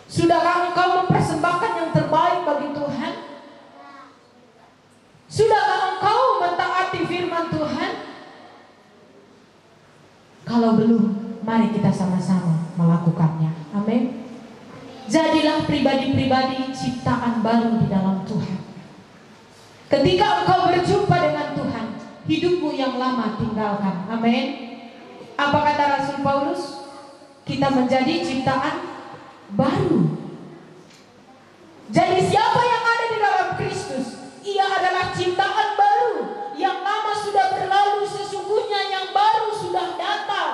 Sudahkah engkau mempersembahkan yang terbaik bagi Tuhan? Sudahkah engkau mentaati firman Tuhan? Kalau belum, mari kita sama-sama melakukannya. Amin. Jadilah pribadi-pribadi ciptaan baru di dalam Tuhan. Ketika engkau berjumpa dengan Tuhan, hidupmu yang lama tinggalkan. Amin. Apa kata Rasul Paulus? Kita menjadi ciptaan baru. Jadi siapa yang ada di dalam Kristus, ia adalah ciptaan baru. Yang lama sudah berlalu, sesungguhnya yang baru sudah datang.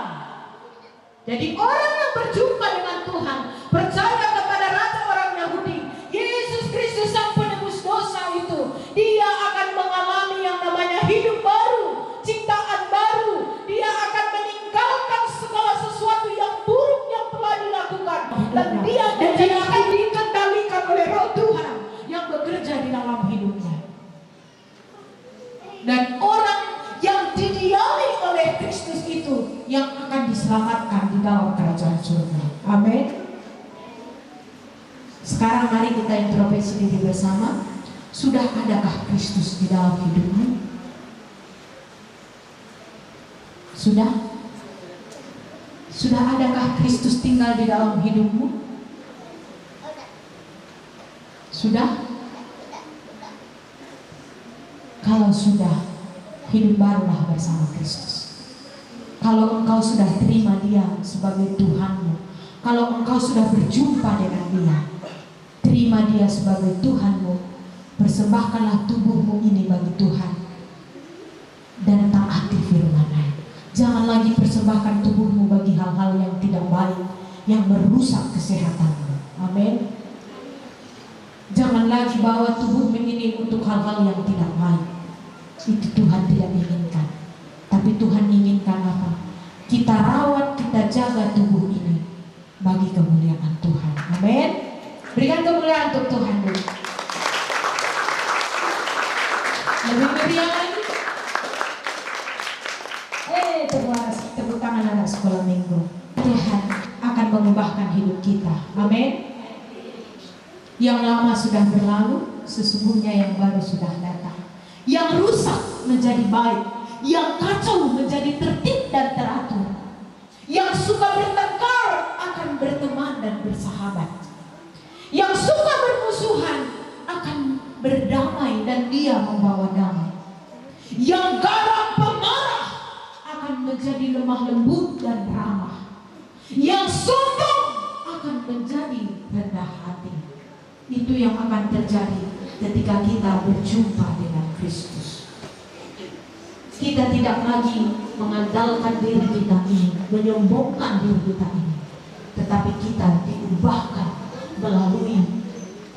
Jadi orang yang berjumpa dengan Tuhan, percaya kepada raja orang Yahudi, Yesus Kristus sang penebus dosa itu, dia akan mengalami yang namanya hidup baru, ciptaan baru. Dia akan meninggalkan segala sesuatu yang buruk Dan dia akan dikendalikan oleh Roh Tuhan yang bekerja di dalam hidupnya. Dan orang yang didiami oleh Kristus itu yang akan diselamatkan di dalam kerajaan surga. Amin. Sekarang mari kita introspeksi diri bersama. Sudah adakah Kristus di dalam hidupmu? Sudah? Sudah adakah Kristus tinggal di dalam hidupmu? Sudah? Kalau sudah, hidup barulah bersama Kristus. Kalau engkau sudah terima Dia sebagai Tuhanmu, kalau engkau sudah berjumpa dengan Dia, terima Dia sebagai Tuhanmu, persembahkanlah tubuhmu ini bagi Tuhan dan taati firman-Nya. Jangan lagi persembahkan tubuhmu bagi hal-hal yang tidak baik, yang merusak kesehatanmu. Amin. Jangan lagi bawa tubuhmu ini untuk hal-hal yang tidak baik. Itu Tuhan tidak inginkan. Tapi Tuhan inginkan apa? Kita rawat, kita jaga tubuh ini bagi kemuliaan Tuhan. Amin. Berikan kemuliaan untuk Tuhan dulu. Lebih meriah lagi. Tepuk tangan anak sekolah minggu. Tuhan akan mengubahkan hidup kita. Amin. Yang lama sudah berlalu, sesungguhnya yang baru sudah datang. Yang rusak menjadi baik, yang kacau menjadi tertib dan teratur. Yang suka bertengkar akan berteman dan bersahabat. Yang suka bermusuhan akan berdamai dan Dia membawa damai. Yang garang pemarah akan menjadi lemah lembut dan ramah. Yang sombong akan menjadi rendah hati. Itu yang akan terjadi ketika kita berjumpa dengan Kristus. Kita tidak lagi mengandalkan diri kita ini, menyombongkan diri kita ini, tetapi kita diubahkan melalui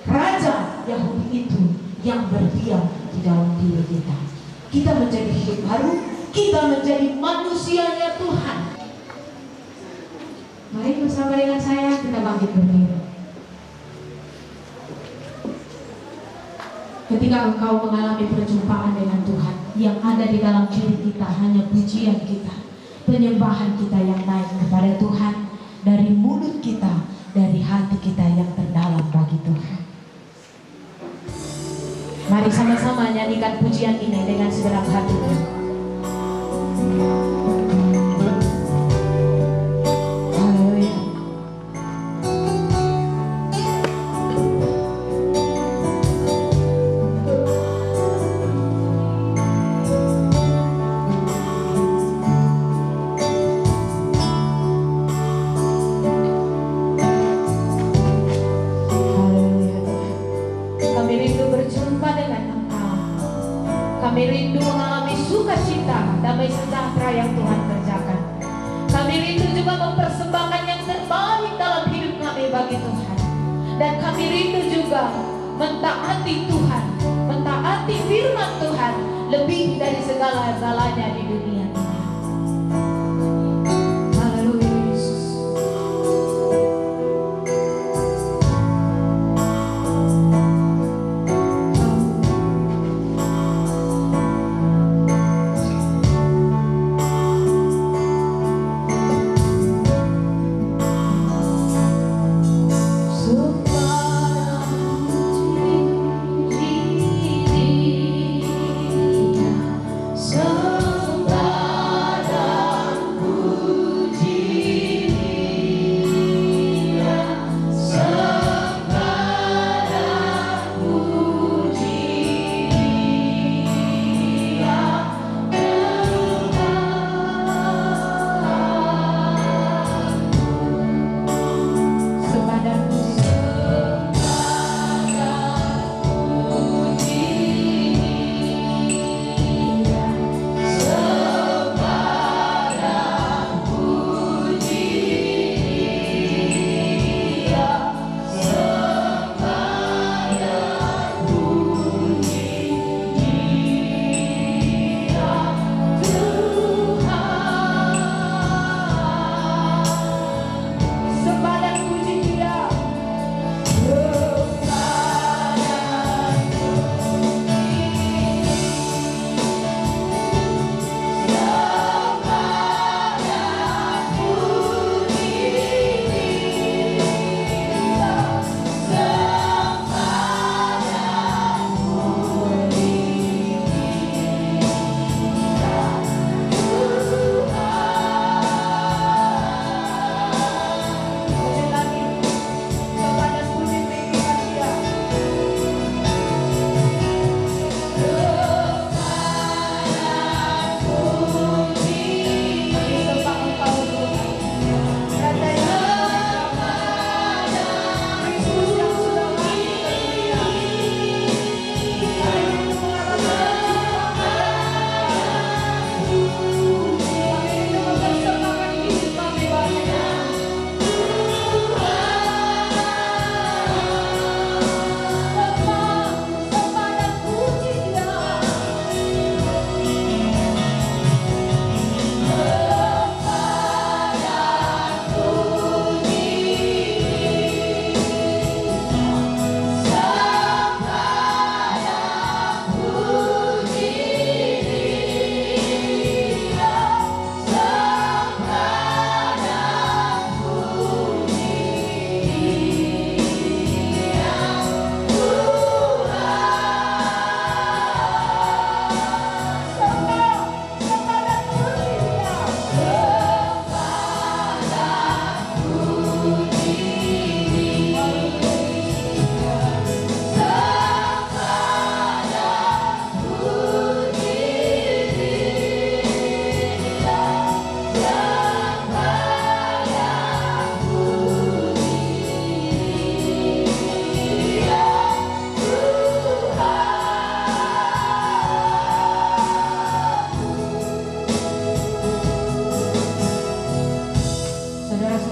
Raja Yahudi itu yang berdiam di dalam diri kita. Kita menjadi hidup baru, kita menjadi manusianya Tuhan. Mari bersama dengan saya kita bangkit berdiri. Ketika engkau mengalami perjumpaan dengan Tuhan, yang ada di dalam diri kita hanya pujian kita, penyembahan kita yang naik kepada Tuhan dari mulut kita, dari hati kita yang terdalam bagi Tuhan. Mari sama-sama nyanyikan pujian ini dengan segenap hati. Haleluya. Kami rindu berjumpa dengan Engkau. Kami rindu mengalami sukacita, damai sejahtera yang Tuhan kerjakan. Kami rindu juga mempersembahkan yang terbaik dalam hidup kami bagi Tuhan. Dan kami rindu juga mentaati Tuhan, mentaati firman Tuhan lebih dari segala-galanya di dunia ini. Haleluya Yesus. Sembah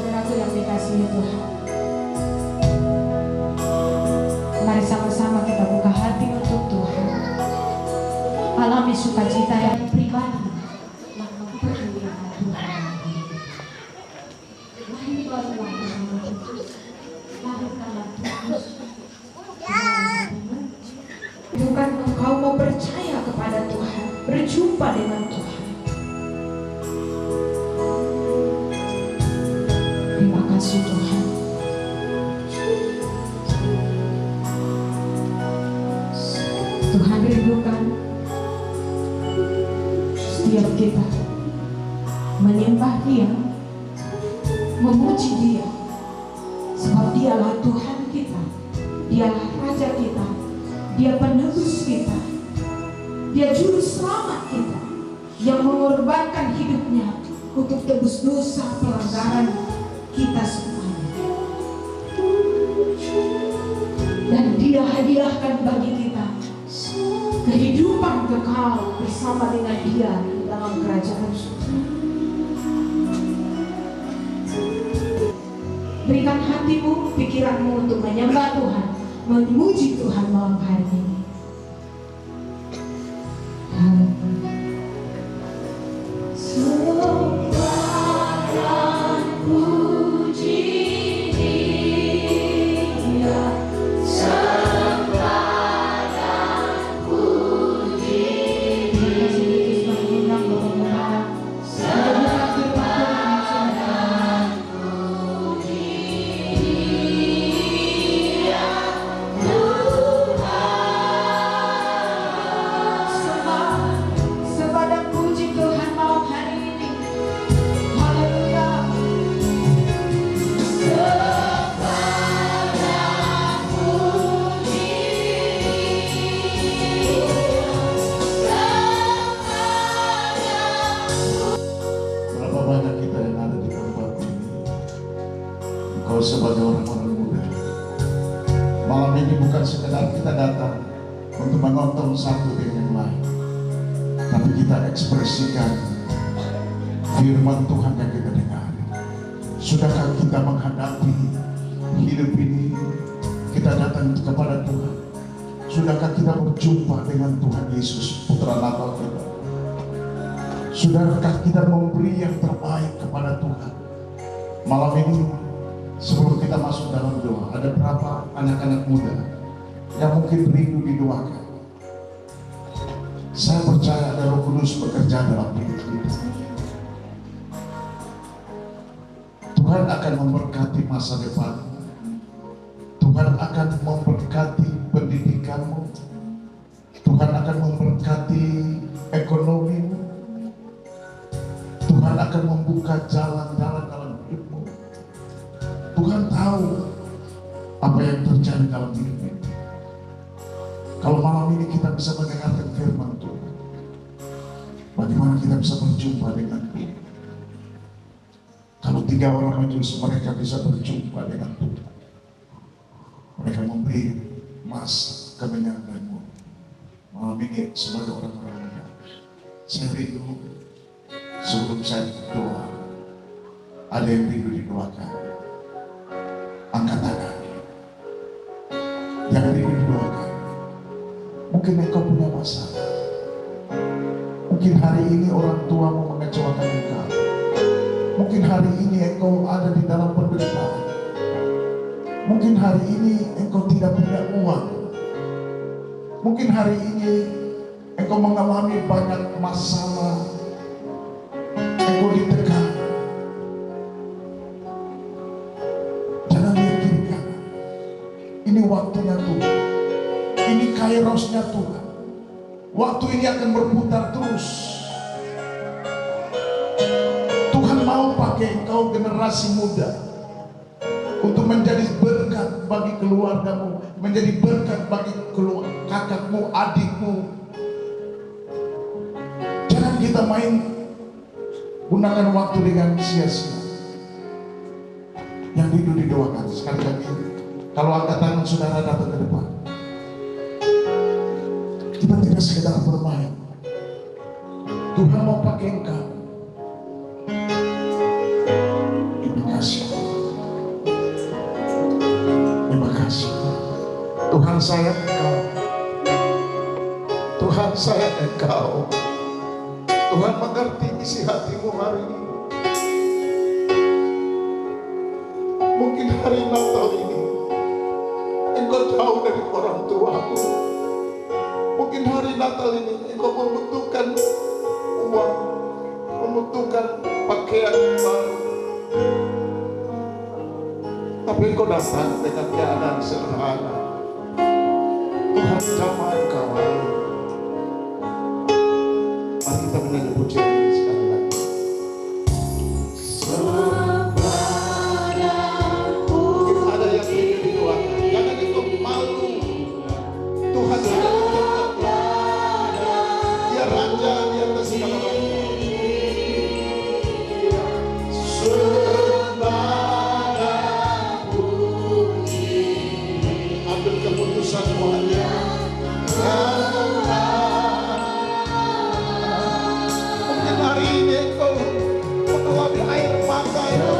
saudaraku yang dikasihi Tuhan. Mari sama-sama kita buka hati untuk Tuhan. Alami sukacita yang pribadi. Bukan engkau mau percaya kepada Tuhan, berjumpa dengan Tuhan. Terima kasih Tuhan. Tuhan rindukan setiap kita menyembah Dia, memuji Dia, sebab Dialah Tuhan kita, Dialah Raja kita, Dia penebus kita, Dia juru selamat kita, yang mengorbankan hidupnya untuk tebus dosa pelanggaran kita semuanya. Dan Dia hadiahkan bagi kita kehidupan kekal bersama dengan Dia dalam kerajaan surga. Berikan hatimu, pikiranmu untuk menyembah Tuhan, memuji Tuhan malam hari ini. Sebagai orang-orang muda, malam ini bukan sekedar kita datang untuk menonton satu dengan yang lain, tapi kita ekspresikan firman Tuhan yang kita dengar. Sudahkah kita menghadapi hidup ini, kita datang kepada Tuhan? Sudahkah kita berjumpa dengan Tuhan Yesus, Putra Natal kita? Sudahkah kita memberi yang terbaik kepada Tuhan? Malam ini, sebelum kita masuk dalam doa, ada berapa anak-anak muda yang mungkin rindu didoakan? Saya percaya ada Roh Kudus bekerja dalam hidup kita. Tuhan akan memberkati masa depan. Tuhan akan memberkati pendidikanmu. Tuhan akan memberkati ekonomimu. Tuhan akan membuka jalan-jalan dalam hidupmu. Tuhan tahu apa yang terjadi dalam hidup ini. Kalau malam ini kita bisa mendengarkan firman Tuhan, bagaimana kita bisa berjumpa dengan Tuhan? Kalau 3 orang majelis mereka bisa berjumpa dengan Tuhan, mereka memberi emas, kemenyan dan murni. Malam ini sebagai orang-orang muda, saya rindu sebelum saya berdoa, ada yang rindu didoakan. Angkat tangan. Yang rindu didoakan. Mungkin engkau punya masalah. Mungkin hari ini orang tuamu mengecewakan engkau. Mungkin hari ini engkau ada di dalam penderitaan. Mungkin hari ini engkau tidak punya uang. Mungkin hari ini engkau mengalami banyak masalah. Engkau ditekan. Ini waktunya Tuhan. Ini kairosnya Tuhan. Waktu ini akan berputar terus. Tuhan mau pakai engkau generasi muda untuk menjadi berkat bagi keluargamu, menjadi berkat bagi kakakmu, adikmu. Jangan kita main gunakan waktu dengan sia-sia. Yang rindu didoakan sekali lagi. Kalau angkat tangan saudara datang ke depan, kita tidak sekedar bermain. Tuhan mau pakai engkau. Terima kasih. Tuhan sayang Engkau. Tuhan sayang Engkau. Tuhan mengerti isi hatimu hari ini. Mungkin hari Natal ini engkau jauh dari orang tuamu. Mungkin hari Natal ini engkau membutuhkan uang, membutuhkan pakaian baru. Tapi engkau datang dengan keadaan sederhana. Tuhan jamah engkau hari ini. Mari kita menyanyi pujian ini sekali lagi. Mungkin ada yang ingin didoakan. Jangan engkau malu. Tuhan sudah menjadikan Dia Raja di atas segala raja. Ambil keputusanmu hanya. Mungkin hari ini engkau mengalami air mata yang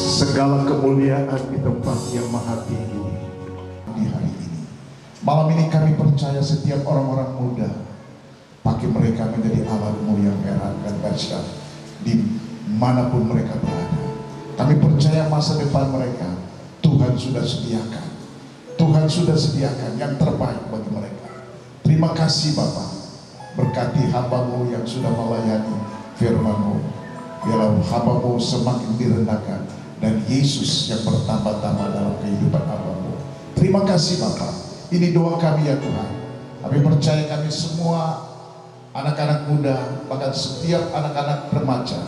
segala kemuliaan di tempat yang maha tinggi di hari ini. Malam ini kami percaya setiap orang-orang muda, pakai mereka menjadi alatmu yang erat dan dahsyat di manapun mereka berada. Kami percaya masa depan mereka Tuhan sudah sediakan. Tuhan sudah sediakan yang terbaik bagi mereka. Terima kasih Bapa, berkati hamba-Mu yang sudah melayani firman-Mu. Biarlah hamba-Mu semakin direndahkan dan Yesus yang bertambah-tambah dalam kehidupan hamba-Mu. Terima kasih Bapa. Ini doa kami ya Tuhan. Kami percaya kami semua anak-anak muda, bahkan setiap anak-anak remaja,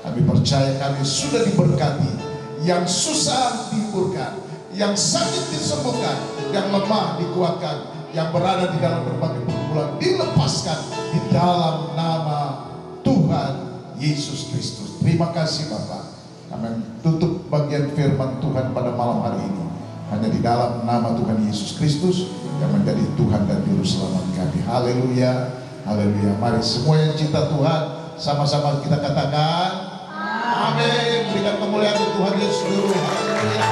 kami percaya kami sudah diberkati. Yang susah dihiburkan, yang sakit disembuhkan, yang lemah dikuatkan, yang berada di dalam berbagai pergumulan dilepaskan di dalam nama Tuhan Yesus Kristus. Terima kasih Bapak. Kami tutup bagian firman Tuhan pada malam hari ini hanya di dalam nama Tuhan Yesus Kristus yang menjadi Tuhan dan Juru Selamat kami. Haleluya, haleluya. Mari semua yang cinta Tuhan sama-sama kita katakan amin. Berikan kemuliaan untuk Tuhan Yesus dulu. Haleluya.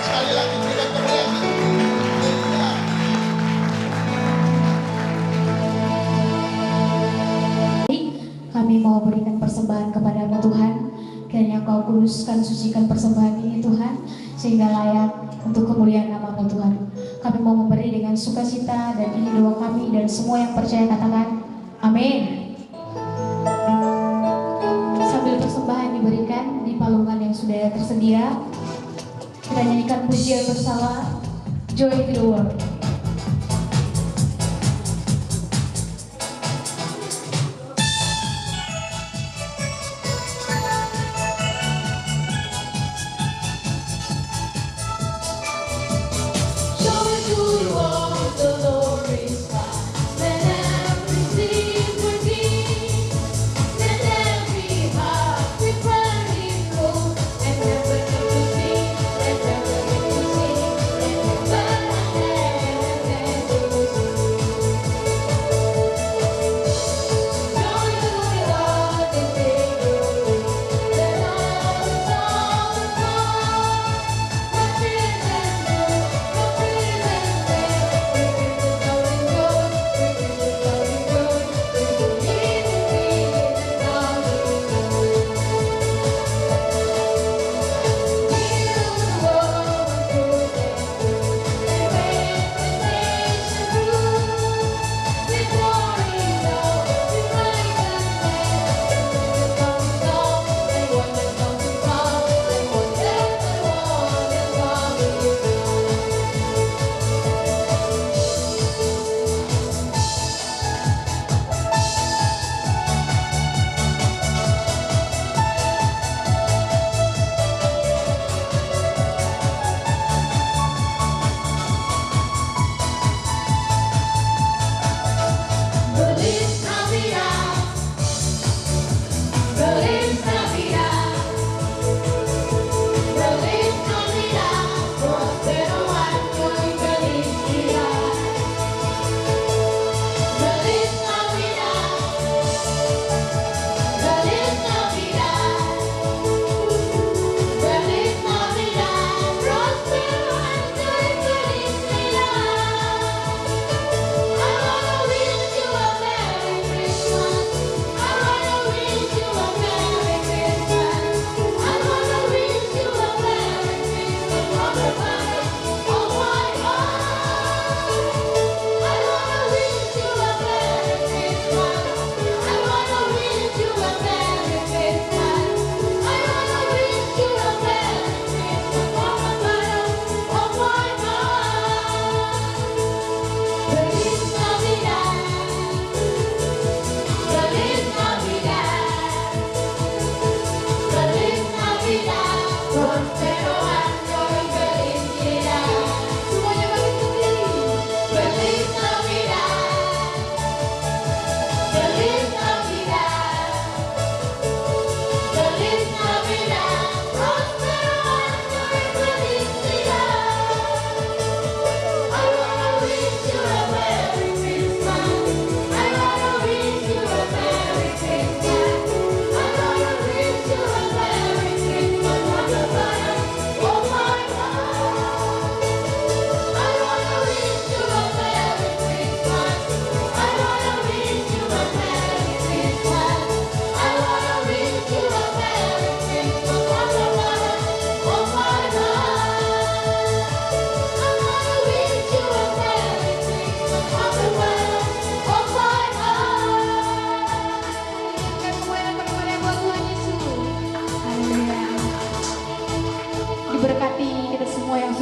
Sekali lagi berikan kemuliaan. Haleluya. Kami mau berikan persembahan kepada-Mu Tuhan. Kiranya Kau kuduskan, sucikan persembahan ini Tuhan, sehingga layak untuk kemuliaan nama-Mu Tuhan. Kami mau memberi dengan sukacita, dan ini doa kami dan semua yang percaya katakan amin. Sambil persembahan diberikan di palungan yang sudah tersedia, kita nyanyikan pujian bersama Joy to the World.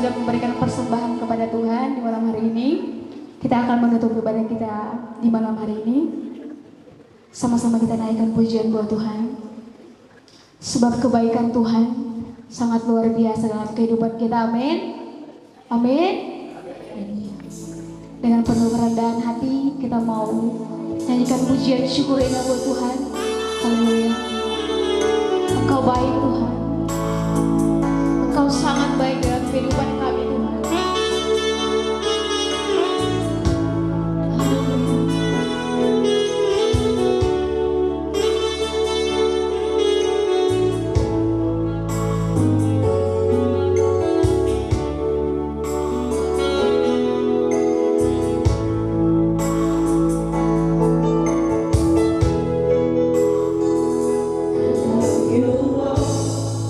sudah memberikan persembahan kepada Tuhan di malam hari ini. Kita akan menutup ibadah kita di malam hari ini. Sama-sama kita naikkan pujian buat Tuhan. Sebab kebaikan Tuhan sangat luar biasa dalam kehidupan kita. Amin. Amin. Dengan penuh kerendahan hati kita mau nyanyikan pujian syukur indah buat Tuhan. Haleluya. Engkau baik Tuhan. Engkau sangat baik dalam kehidupan kami Tuhan. You are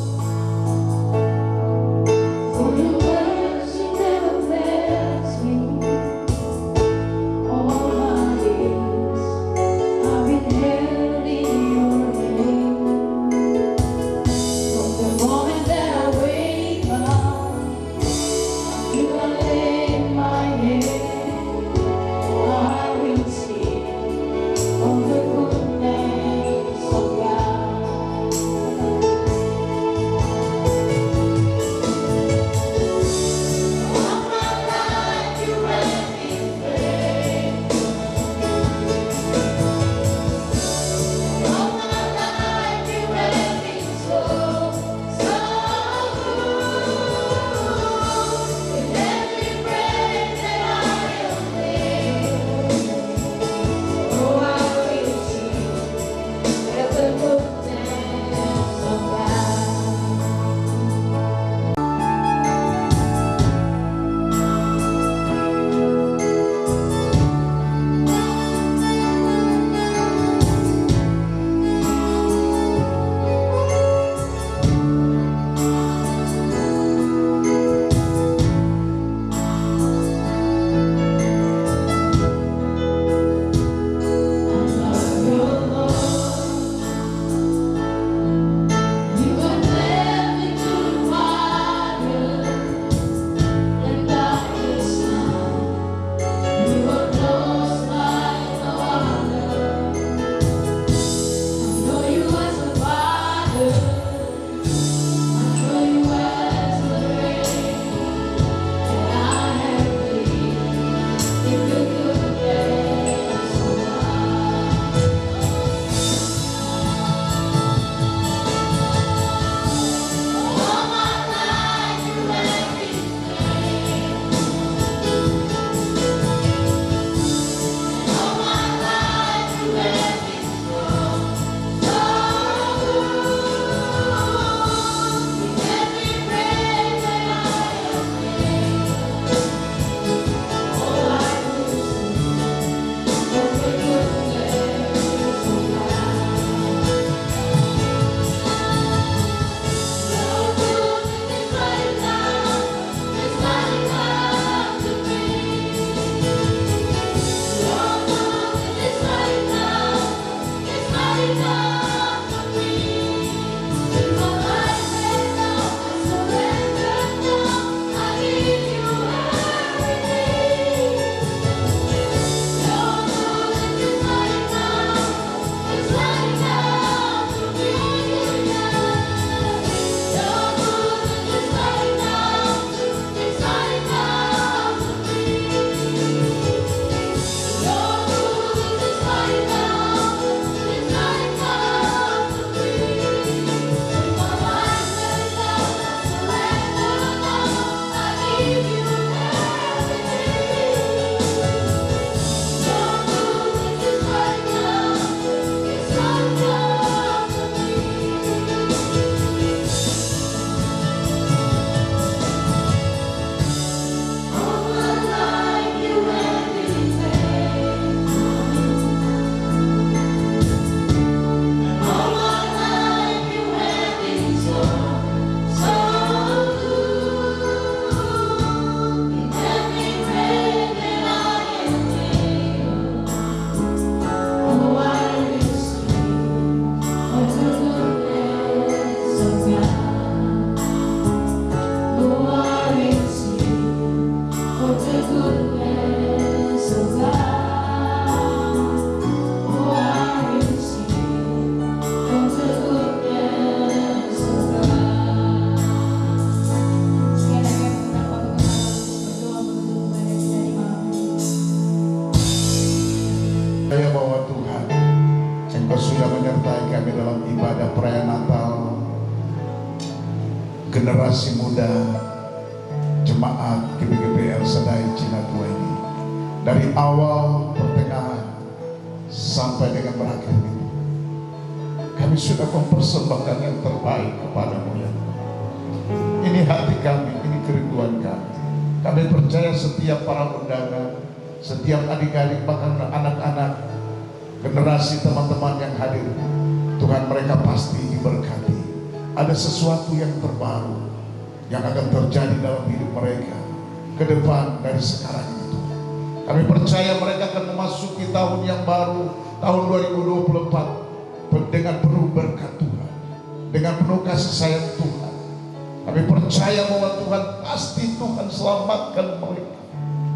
generasi muda jemaat GBGB El Shaddai Cinadua ini, dari awal, pertengahan, sampai dengan berakhir ini, kami sudah mempersembahkan yang terbaik kepadamu ya. Ini hati kami, ini kerinduan kami. Kami percaya setiap para undangan, setiap adik-adik, bahkan anak-anak, generasi teman-teman yang hadir, Tuhan, mereka pasti diberkati. Ada sesuatu yang terbaru yang akan terjadi dalam hidup mereka ke depan dari sekarang itu. Kami percaya mereka akan memasuki tahun yang baru, tahun 2024, dengan penuh berkat Tuhan, dengan penuh kasih sayang Tuhan. Kami percaya bahwa Tuhan pasti Tuhan selamatkan mereka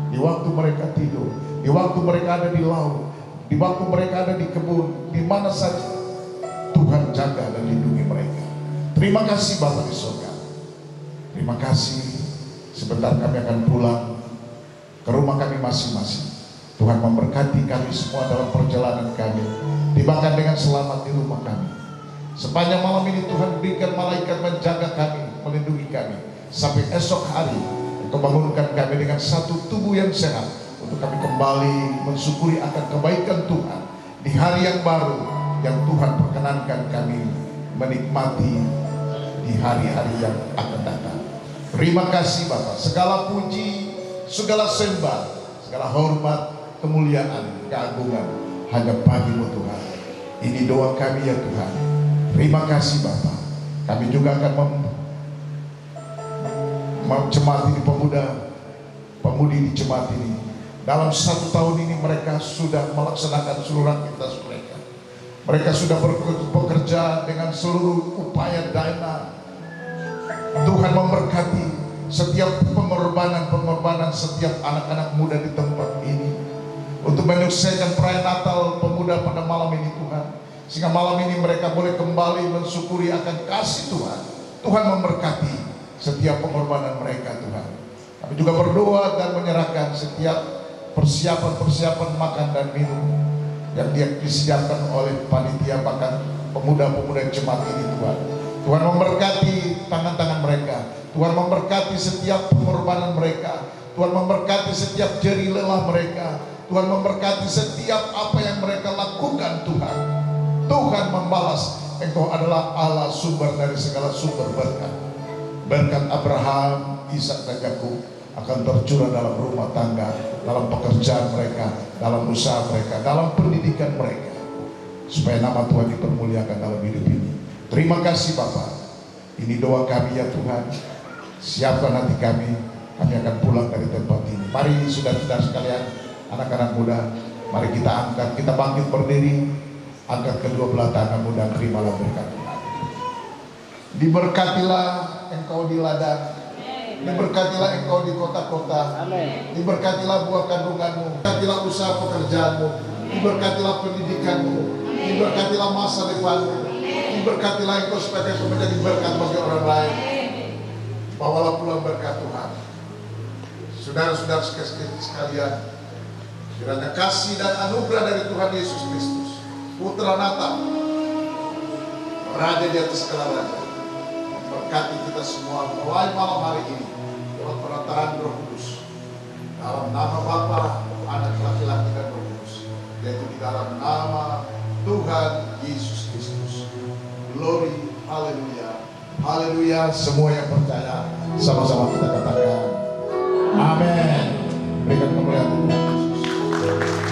di waktu mereka tidur, di waktu mereka ada di laut, di waktu mereka ada di kebun, di mana saja Tuhan jaga dan lindungi mereka. Terima kasih Bapa di surga. Terima kasih. Sebentar kami akan pulang ke rumah kami masing-masing. Tuhan memberkati kami semua dalam perjalanan kami, tibakan dengan selamat di rumah kami. Sepanjang malam ini Tuhan berikan malaikat menjaga kami, melindungi kami, sampai esok hari Engkau bangunkan kami dengan satu tubuh yang sehat, untuk kami kembali mensyukuri akan kebaikan Tuhan di hari yang baru yang Tuhan perkenankan kami menikmati di hari-hari yang akan datang. Terima kasih Bapa. Segala puji, segala sembah, segala hormat, kemuliaan, keagungan hanya bagi-Mu Tuhan. Ini doa kami ya Tuhan. Terima kasih Bapa. Kami juga akan mencermati di pemudi di jemaat ini. Dalam 1 tahun ini mereka sudah melaksanakan seluruh aktivitas mereka. Mereka sudah bekerja dengan seluruh upaya dana. Tuhan memberkati setiap pengorbanan setiap anak-anak muda di tempat ini untuk menyelesaikan perayaan Natal pemuda pada malam ini Tuhan, sehingga malam ini mereka boleh kembali mensyukuri akan kasih Tuhan. Tuhan memberkati setiap pengorbanan mereka Tuhan. Kami juga berdoa dan menyerahkan setiap persiapan makan dan minum yang disiapkan oleh panitia bahkan pemuda-pemuda jemaat ini Tuhan. Tuhan memberkati tangan-tangan mereka. Tuhan memberkati setiap pengorbanan mereka. Tuhan memberkati setiap jerih lelah mereka. Tuhan memberkati setiap apa yang mereka lakukan Tuhan. Tuhan membalas. Engkau adalah Allah sumber dari segala sumber berkat. Berkat Abraham, Ishak dan Yakub akan tercurah dalam rumah tangga, dalam pekerjaan mereka, dalam usaha mereka, dalam pendidikan mereka, supaya nama Tuhan dipermuliakan dalam hidup ini. Terima kasih Bapak. Ini doa kami ya Tuhan. Siapkan hati kami akan pulang dari tempat ini. Mari saudara-saudara sekalian, anak-anak muda, mari kita angkat, kita bangkit berdiri, angkat kedua belah tanganmu dan terimalah berkat Tuhan. Diberkatilah engkau di ladang, diberkatilah engkau di kota-kota, diberkatilah buah kandunganmu, diberkatilah usaha pekerjaanmu, diberkatilah pendidikanmu, diberkatilah masa depanmu, diberkatilah engkau supaya engkau menjadi berkat bagi orang lain. Bawalah pulang berkat Tuhan. Saudara-saudara sekalian, kiranya kasih dan anugerah dari Tuhan Yesus Kristus, Putra Natal, Raja di atas segala raja, memberkati kita semua mulai malam hari ini lewat perantaraan Roh Kudus, dalam nama Bapa, Anak laki-laki dan Roh Kudus, yaitu di dalam nama Tuhan Yesus Kristus. Glory, haleluya, haleluya. Semua yang percaya sama-sama kita katakan amin. Berikan kemuliaan Tuhan Yesus. Haleluya.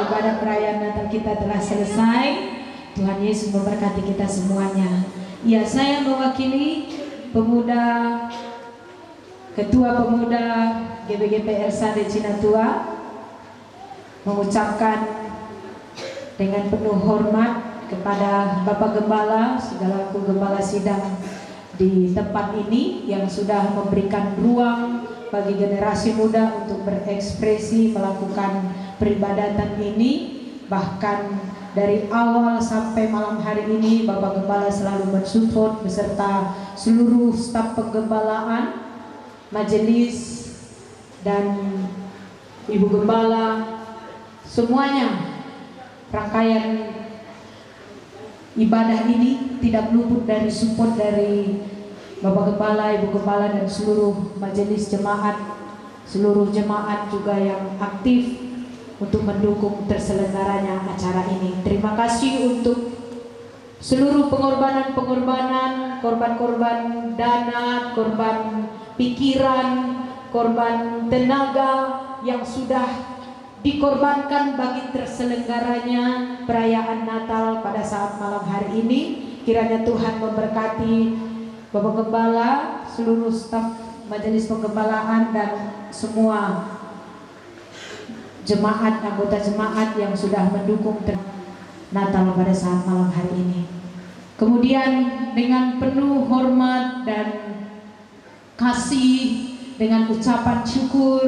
ibadah perayaan Natal kita telah selesai. Tuhan Yesus memberkati kita semuanya. Ya, saya mewakili Ketua Pemuda GBGP Sade Cinatua mengucapkan dengan penuh hormat kepada Bapak Gembala segalaku Gembala sidang di tempat ini yang sudah memberikan ruang bagi generasi muda untuk berekspresi melakukan peribadatan ini. Bahkan dari awal sampai malam hari ini Bapak Gembala selalu mensupport beserta seluruh staf penggembalaan, majelis dan Ibu Gembala, semuanya. Rangkaian ibadah ini tidak luput dari support dari Bapak Gembala, Ibu Gembala dan seluruh majelis jemaat, seluruh jemaat juga yang aktif untuk mendukung terselenggaranya acara ini. Terima kasih untuk seluruh pengorbanan-pengorbanan, korban-korban dana, korban pikiran, korban tenaga yang sudah dikorbankan bagi terselenggaranya perayaan Natal pada saat malam hari ini. Kiranya Tuhan memberkati Bapak Gembala, seluruh staf majelis penggembalaan dan semua jemaat, anggota jemaat yang sudah mendukung Natal pada saat malam hari ini. Kemudian dengan penuh hormat dan kasih, dengan ucapan syukur,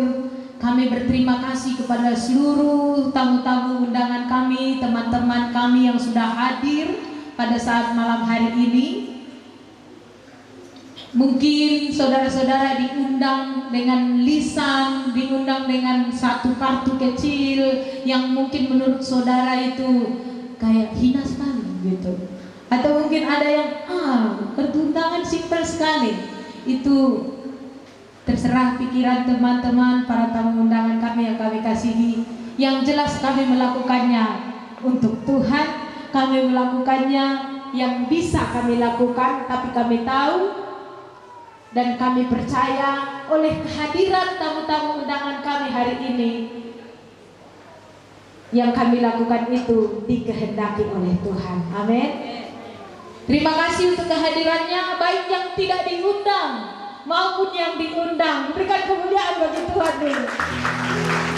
kami berterima kasih kepada seluruh tamu-tamu undangan kami, teman-teman kami yang sudah hadir pada saat malam hari ini. Mungkin saudara-saudara diundang dengan lisan, diundang dengan satu kartu kecil yang mungkin menurut saudara itu kayak hina sekali gitu. Atau mungkin ada yang kartu undangan simpel sekali. Itu terserah pikiran teman-teman, para tamu undangan kami yang kami kasihi. Yang jelas kami melakukannya untuk Tuhan, kami melakukannya yang bisa kami lakukan, tapi kami tahu dan kami percaya oleh kehadiran tamu-tamu undangan kami hari ini, yang kami lakukan itu dikehendaki oleh Tuhan. Amin. Terima kasih untuk kehadirannya, baik yang tidak diundang maupun yang diundang. Berikan kemuliaan bagi Tuhan dulu.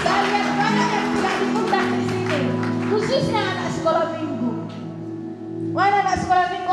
Saya lihat banyak yang tidak diundang di sini, khususnya anak sekolah minggu. Mana anak sekolah minggu